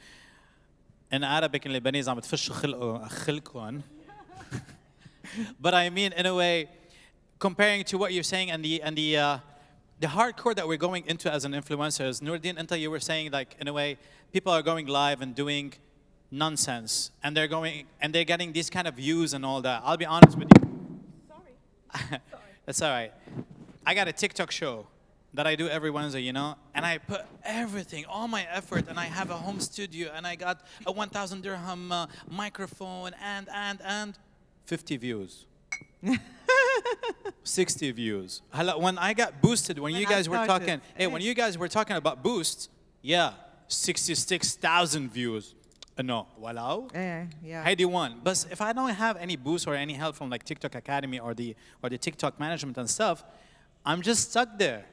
in Arabic and Lebanese عم تفشوا خلقهم. But I mean, in a way, comparing to what you're saying and the hardcore that we're going into as an influencer, as Noordin, Inta, you were saying, like, in a way, people are going live and doing nonsense, and they're getting these kind of views and all that. I'll be honest with you. Sorry. That's all right. I got a TikTok show that I do every Wednesday, and I put everything, all my effort, and I have a home studio, and I got a 1,000 dirham microphone, and 50 views. 60 views. When I got boosted, when you guys were talking about boosts, 66,000 views. No, walau. Yeah. Heidi one. But if I don't have any boost or any help from like TikTok Academy or the TikTok management and stuff, I'm just stuck there.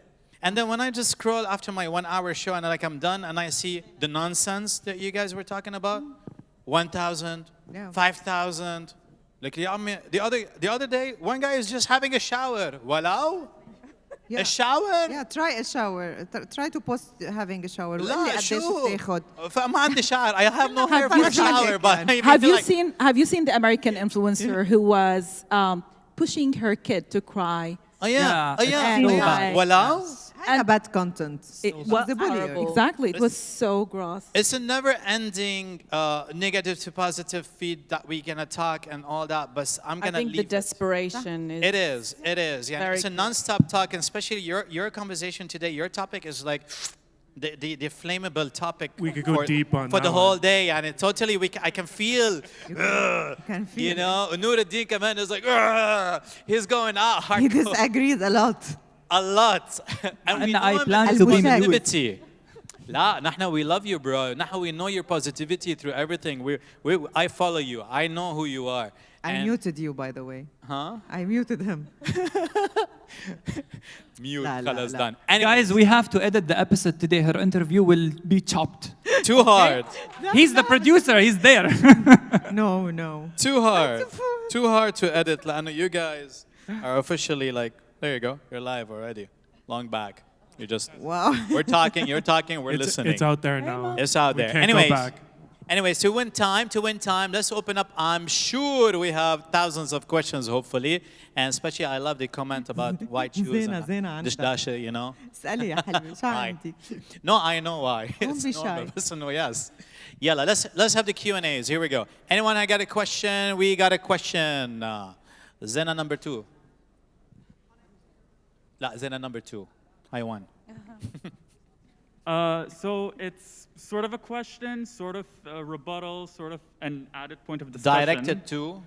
And then when I just scroll after my 1 hour show and I'm done and I see the nonsense that you guys were talking about, 1,000, Yeah. 5,000. Like the other day, one guy is just having a shower. Walau? Yeah. A shower? Yeah, try a shower. Try to post having a shower. لا وقولي قديش شو بتاخد. فما عندي شعر. I have no hair Have for you a seen shower, it? but I Have feel you like, seen the American influencer who was pushing her kid to cry? Oh yeah, Yeah, oh yeah. it's so Yeah. bad. Walau? And bad content. It She's was a bully. horrible. exactly. It was so gross. It's a never-ending negative to positive feed that we're gonna talk and all that, but I'm I gonna think the leave it. desperation is. It is. It is. Yeah, Very it's a clear. non-stop talk, and especially your conversation today. Your topic is like the flammable topic. We could go for, deep on for that the whole one. day, and it totally. I can feel. Can feel You it. know, Nuruddin Kaman is like, "Ugh." He's going out He hardcore disagrees a lot. a lot, and we And I know him plan his to be mute. positivity. لا نحن we love you bro نحن we know your positivity through everything I follow you I know who you are I And- muted you, by the way. huh I muted him. mute لا, لا, خلاص لا. done anyway, Guys, we have to edit the episode today. Her interview will be chopped. too hard He's the producer. He's there. No, no. too hard to edit لأنه you guys are officially like there you go you're live already long back you just Wow. we're talking you're talking we're listening It's out there now. It's out We there. can't go back. Anyways, to win time, let's open up. I'm sure we have thousands of questions, hopefully. And especially, I love the comment about white shoes زينة- and زينة عندك. دشداشة, you know. اسألي يا حلوة شو Why? عندك؟ No, I know why. Don't It's be normal. shy. Listen, no, yes. Yalla, let's have the Q&As. Here we go. Anyone I got a question? We got a question. Zena number 2. لا, Zena number 2. I won. So it's sort of a question, sort of a rebuttal, sort of an added point of discussion. Directed to.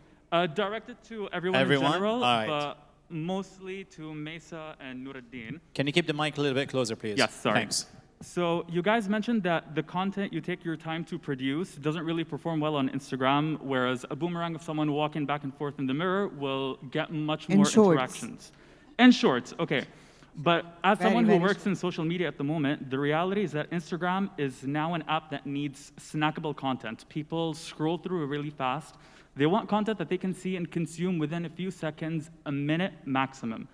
Directed to everyone, Everyone? in general, All right. but mostly to Mesa and Nuruddin. Can you keep the mic a little bit closer, please? Yes, sorry. Thanks. So you guys mentioned that the content you take your time to produce doesn't really perform well on Instagram, whereas a boomerang of someone walking back and forth in the mirror will get much In more shorts. interactions. And shorts, okay. But as Very, someone who very works in social media at the moment, the reality is that Instagram is now an app that needs snackable content. People scroll through really fast. They want content that they can see and consume within a few seconds, a minute maximum.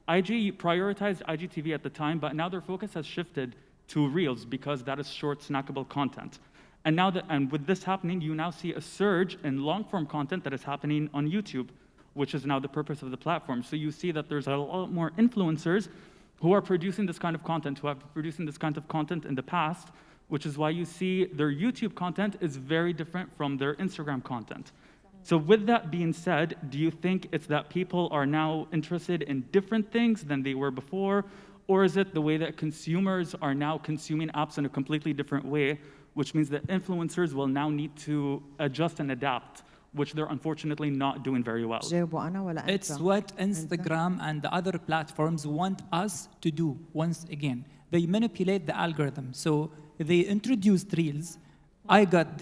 IG prioritized IGTV at the time, but now their focus has shifted to Reels because that is short, snackable content. And with this happening, you now see a surge in long-form content that is happening on YouTube, which is now the purpose of the platform. So you see that there's a lot more influencers who are producing this kind of content, who have been producing this kind of content in the past, which is why you see their YouTube content is very different from their Instagram content. So with that being said, do you think it's that people are now interested in different things than they were before? Or is it the way that consumers are now consuming apps in a completely different way, which means that influencers will now need to adjust and adapt, which they're unfortunately not doing very well? جاوبوا أنا ولا أنت؟ It's what Instagram and the other platforms want us to do once again. They manipulate the algorithm. So they introduced Reels. I got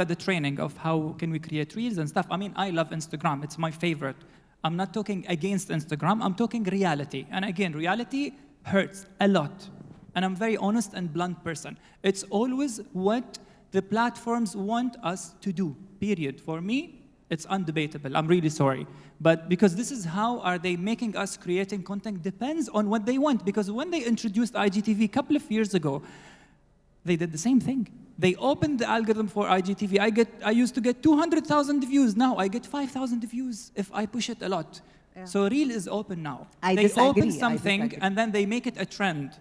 the training of how can we create Reels and stuff. I mean, I love Instagram. It's my favorite. I'm not talking against Instagram. I'm talking reality. And again, reality hurts a lot. And I'm a very honest and blunt person. It's always what the platforms want us to do, period. For me, it's undebatable. I'm really sorry. But because this is how are they making us creating content depends on what they want. Because when they introduced IGTV a couple of years ago, they did the same thing. They opened the algorithm for IGTV. I used to get 200,000 views. Now I get 5,000 views if I push it a lot. Yeah. So Reel is open now. I they disagree. open I something disagree. and then they make it a trend.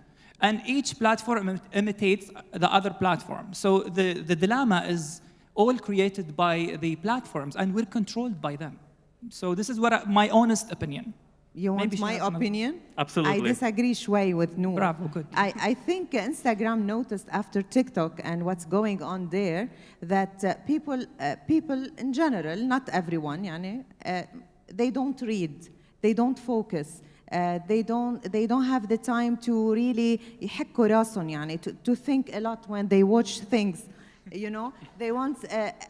And each platform imitates the other platform. So the dilemma is all created by the platforms and we're controlled by them. So this is what my honest opinion. You want Maybe she my has another- opinion? Absolutely. I disagree شوي with Noor. Bravo, good. I think Instagram noticed after TikTok and what's going on there that people in general, not everyone, يعني, they don't read, they don't focus. They don't have the time to really يحكوا راسهم يعني to think a lot when they watch things. You know, they want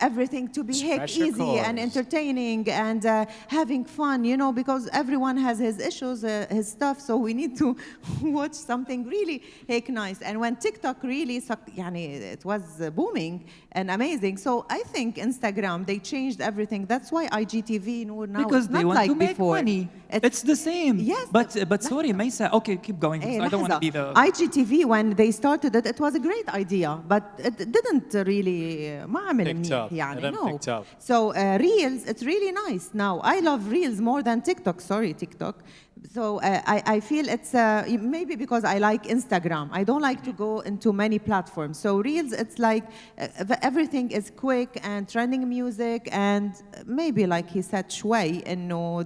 everything to be Scratch your easy and cords. entertaining and having fun, you know, because everyone has his issues, his stuff, so we need to watch something really nice. And when TikTok really يعني, it was booming and amazing, so I think Instagram, they changed everything. That's why IGTV now Because is they not want like to make before. money. It's the same. Yes, But sorry, Maisa. Okay, keep going. Hey, I don't want to be the. IGTV when they started it, it was a great idea, but it didn't really ما عمل Picked منيح up. يعني, It didn't no. picked up. So Reels, it's really nice now. I love Reels more than TikTok. Sorry, TikTok, So I feel it's maybe because I like Instagram. I don't like to go into many platforms. So Reels, it's like everything is quick and trending music, and maybe like he said, shway,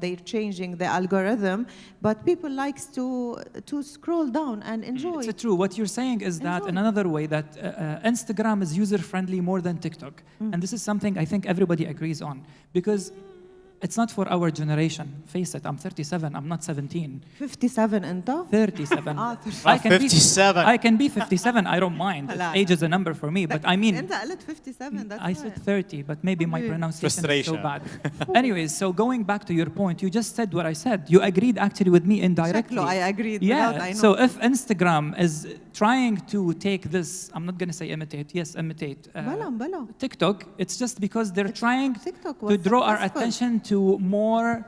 they're changing the algorithm, but people likes to scroll down and enjoy. It's true. What you're saying is that in another way that Instagram is user-friendly more than TikTok. And this is something I think everybody agrees on. Because it's not for our generation. Face it, I'm 37, I'm not 17. 57 انت؟ 37. Ah, I can 57. I can be 57, I don't mind. لا. Age is a number for me, but I mean, انت قلت 57, that's I said 30, but maybe my Okay. pronunciation is so Frustration. bad. Anyways, so going back to your point, you just said what I said. You agreed actually with me indirectly. شكله I agreed Yeah, without I know. so if Instagram is trying to take this, I'm not going to say imitate, yes, imitate بلا. TikTok, it's just because they're trying TikTok to was draw our successful. attention to more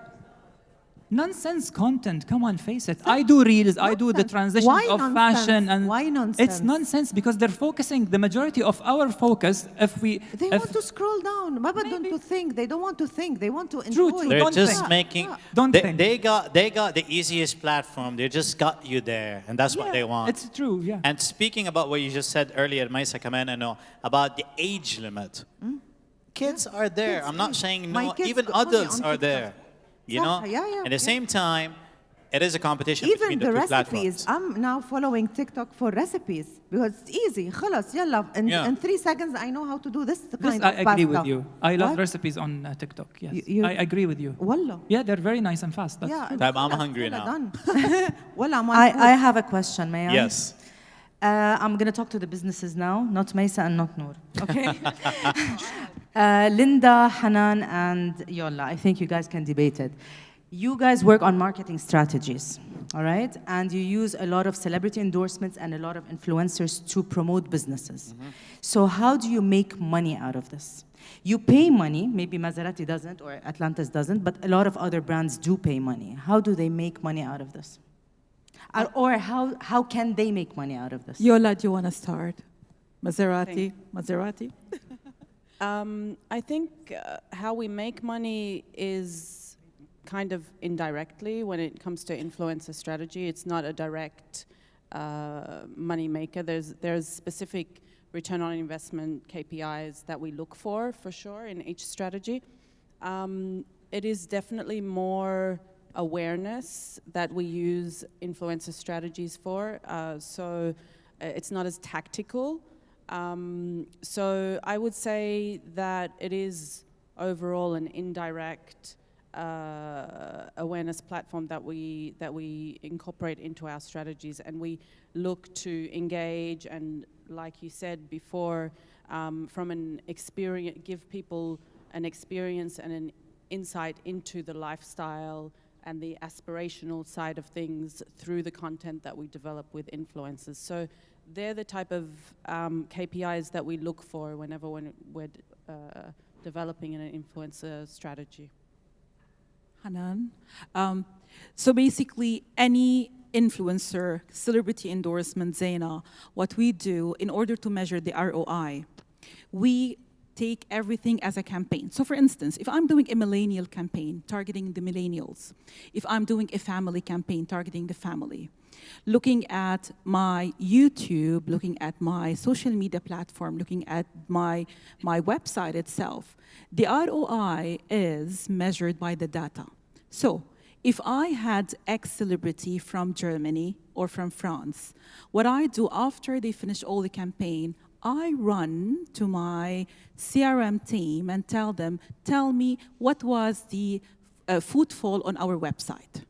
nonsense content. Come on, face it. I do reels, I do the Nonsense. transitions Why of nonsense? fashion, and Why nonsense? it's nonsense because they're focusing the majority of our focus. If we, They if want to scroll down. ما بدهم to think. They don't want to think. They want to enjoy. true. They're Don't just think. making. Don't they, think. they got the easiest platform. They just got you there, and that's what they want. It's true, yeah. And speaking about what you just said earlier, Maisa كمان إنه about the age limit. Kids are there. I'm not saying My no. kids Even go only adults on are TikTok. there. You know. Yeah, yeah, At the yeah. same time, it is a competition Even between the the two recipes. platforms. I'm now following TikTok for recipes because it's easy. خلاص يلا. Yeah. In 3 seconds, I know how to do this This kind I of agree pasta. with you. I love What? recipes on TikTok. Yes, You- I agree with you. والله. Yeah, they're very nice and fast. That's Yeah. true. Type, I'm خلاص، hungry يلا now. done. والله my food. I have a question, may I? Yes. I'm going to talk to the businesses now, not Maysa and not Noor. Okay? Linda, Hanan, and Yola, I think you guys can debate it. You guys work on marketing strategies, all right? And you use a lot of celebrity endorsements and a lot of influencers to promote businesses. So how do you make money out of this? You pay money, maybe Maserati doesn't or Atlantis doesn't, but a lot of other brands do pay money. How do they make money out of this? Or how can they make money out of this? Yola, do you want to start? Maserati? I think how we make money is kind of indirectly when it comes to influencer strategy. It's not a direct money maker. There's specific return on investment KPIs that we look for sure, in each strategy. It is definitely more awareness that we use influencer strategies for. So it's not as tactical. So I would say that it is overall an indirect awareness platform that we incorporate into our strategies, and we look to engage and, like you said before, from an experience, give people an experience and an insight into the lifestyle and the aspirational side of things through the content that we develop with influencers. So they're the type of KPIs that we look for whenever we're developing an influencer strategy. Hanan. So basically, any influencer, celebrity endorsement, Zaina, what we do in order to measure the ROI, we take everything as a campaign. So for instance, if I'm doing a millennial campaign targeting the millennials, if I'm doing a family campaign targeting the family, looking at my YouTube, looking at my social media platform, looking at my website itself, the ROI is measured by the data. So if I had X celebrity from Germany or from France, what I do after they finish all the campaign, I run to my CRM team and tell them, tell me what was the footfall on our website.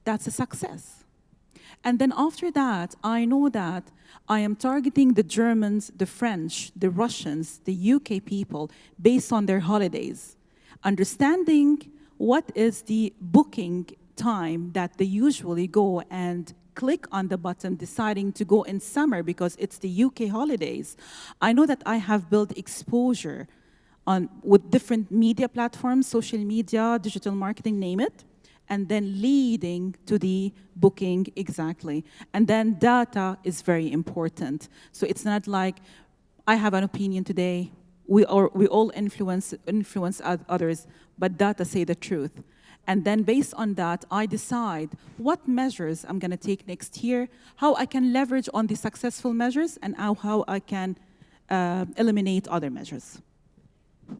That's a success. And then after that, I know that I am targeting the Germans, the French, the Russians, the UK people based on their holidays. Understanding what is the booking time that they usually go and click on the button deciding to go in summer because it's the UK holidays. I know that I have built exposure with different media platforms, social media, digital marketing, name it, and then leading to the booking exactly. And then data is very important. So it's not like I have an opinion today, we all influence others, but data say the truth. And then based on that, I decide what measures I'm going to take next year, how I can leverage on the successful measures, and how I can eliminate other measures.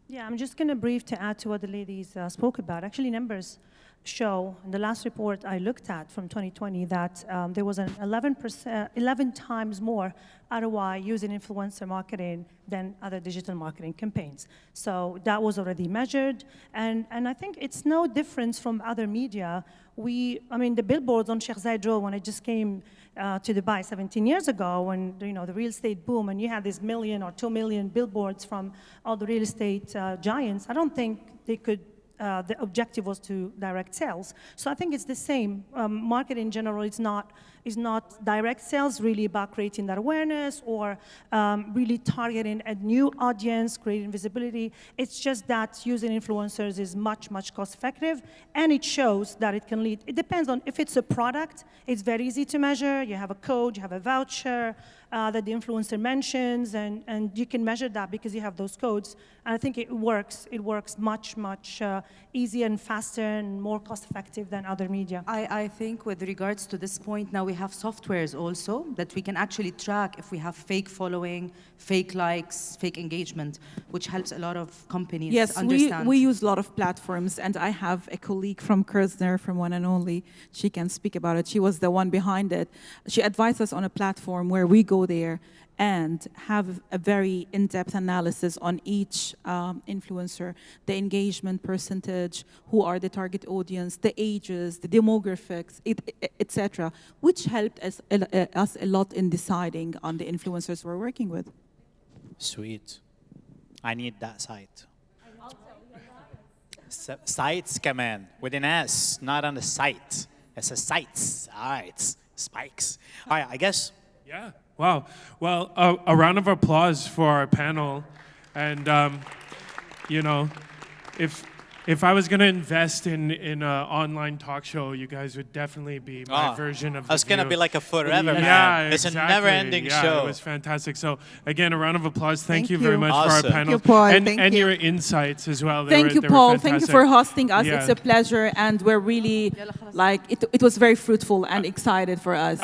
Yeah, I'm just going to brief to add to what the ladies spoke about. Actually, numbers show, in the last report I looked at from 2020, that there was an 11 times more ROI using influencer marketing than other digital marketing campaigns. So that was already measured, and I think it's no difference from other media. I mean, the billboards on Sheikh Zayed Road, when I just came to Dubai 17 years ago, when the real estate boom, and you had these 1 million or 2 million billboards from all the real estate giants, I don't think they could. The objective was to direct sales. So I think it's the same. Market in general is not direct sales, really about creating that awareness or really targeting a new audience, creating visibility. It's just that using influencers is much, much cost effective, and it shows that it can lead. It depends on if it's a product, it's very easy to measure. You have a code, you have a voucher that the influencer mentions, and you can measure that because you have those codes. And I think it works. It works much, much easier and faster and more cost effective than other media. I think with regards to this point, now we have softwares also that we can actually track if we have fake following, fake likes, fake engagement, which helps a lot of companies understand. We use a lot of platforms, and I have a colleague from Kerzner, from One and Only. She can speak about it. She was the one behind it. She advised us on a platform where we go there and have a very in-depth analysis on each influencer, the engagement percentage, who are the target audience, the ages, the demographics, etc., which helped us a lot in deciding on the influencers we're working with. Sweet. I need that site. Sites كمان with an S, not on the site. It's a sites. All right. Spikes. All right, I guess. Yeah. Wow. Well, a round of applause for our panel. And, if I was going to invest in an online talk show, you guys would definitely be my version of It's going to be like a forever, man. Yeah, It's exactly. a never-ending show. It was fantastic. So, again, a round of applause. Thank you very you. much for our Awesome. panel. Thank you, Paul. And, Thank and you. your insights as well. Thank you, they were Paul. Thank you fantastic. for hosting us. Yeah. It's a pleasure, and we're really, it was very fruitful and excited for us.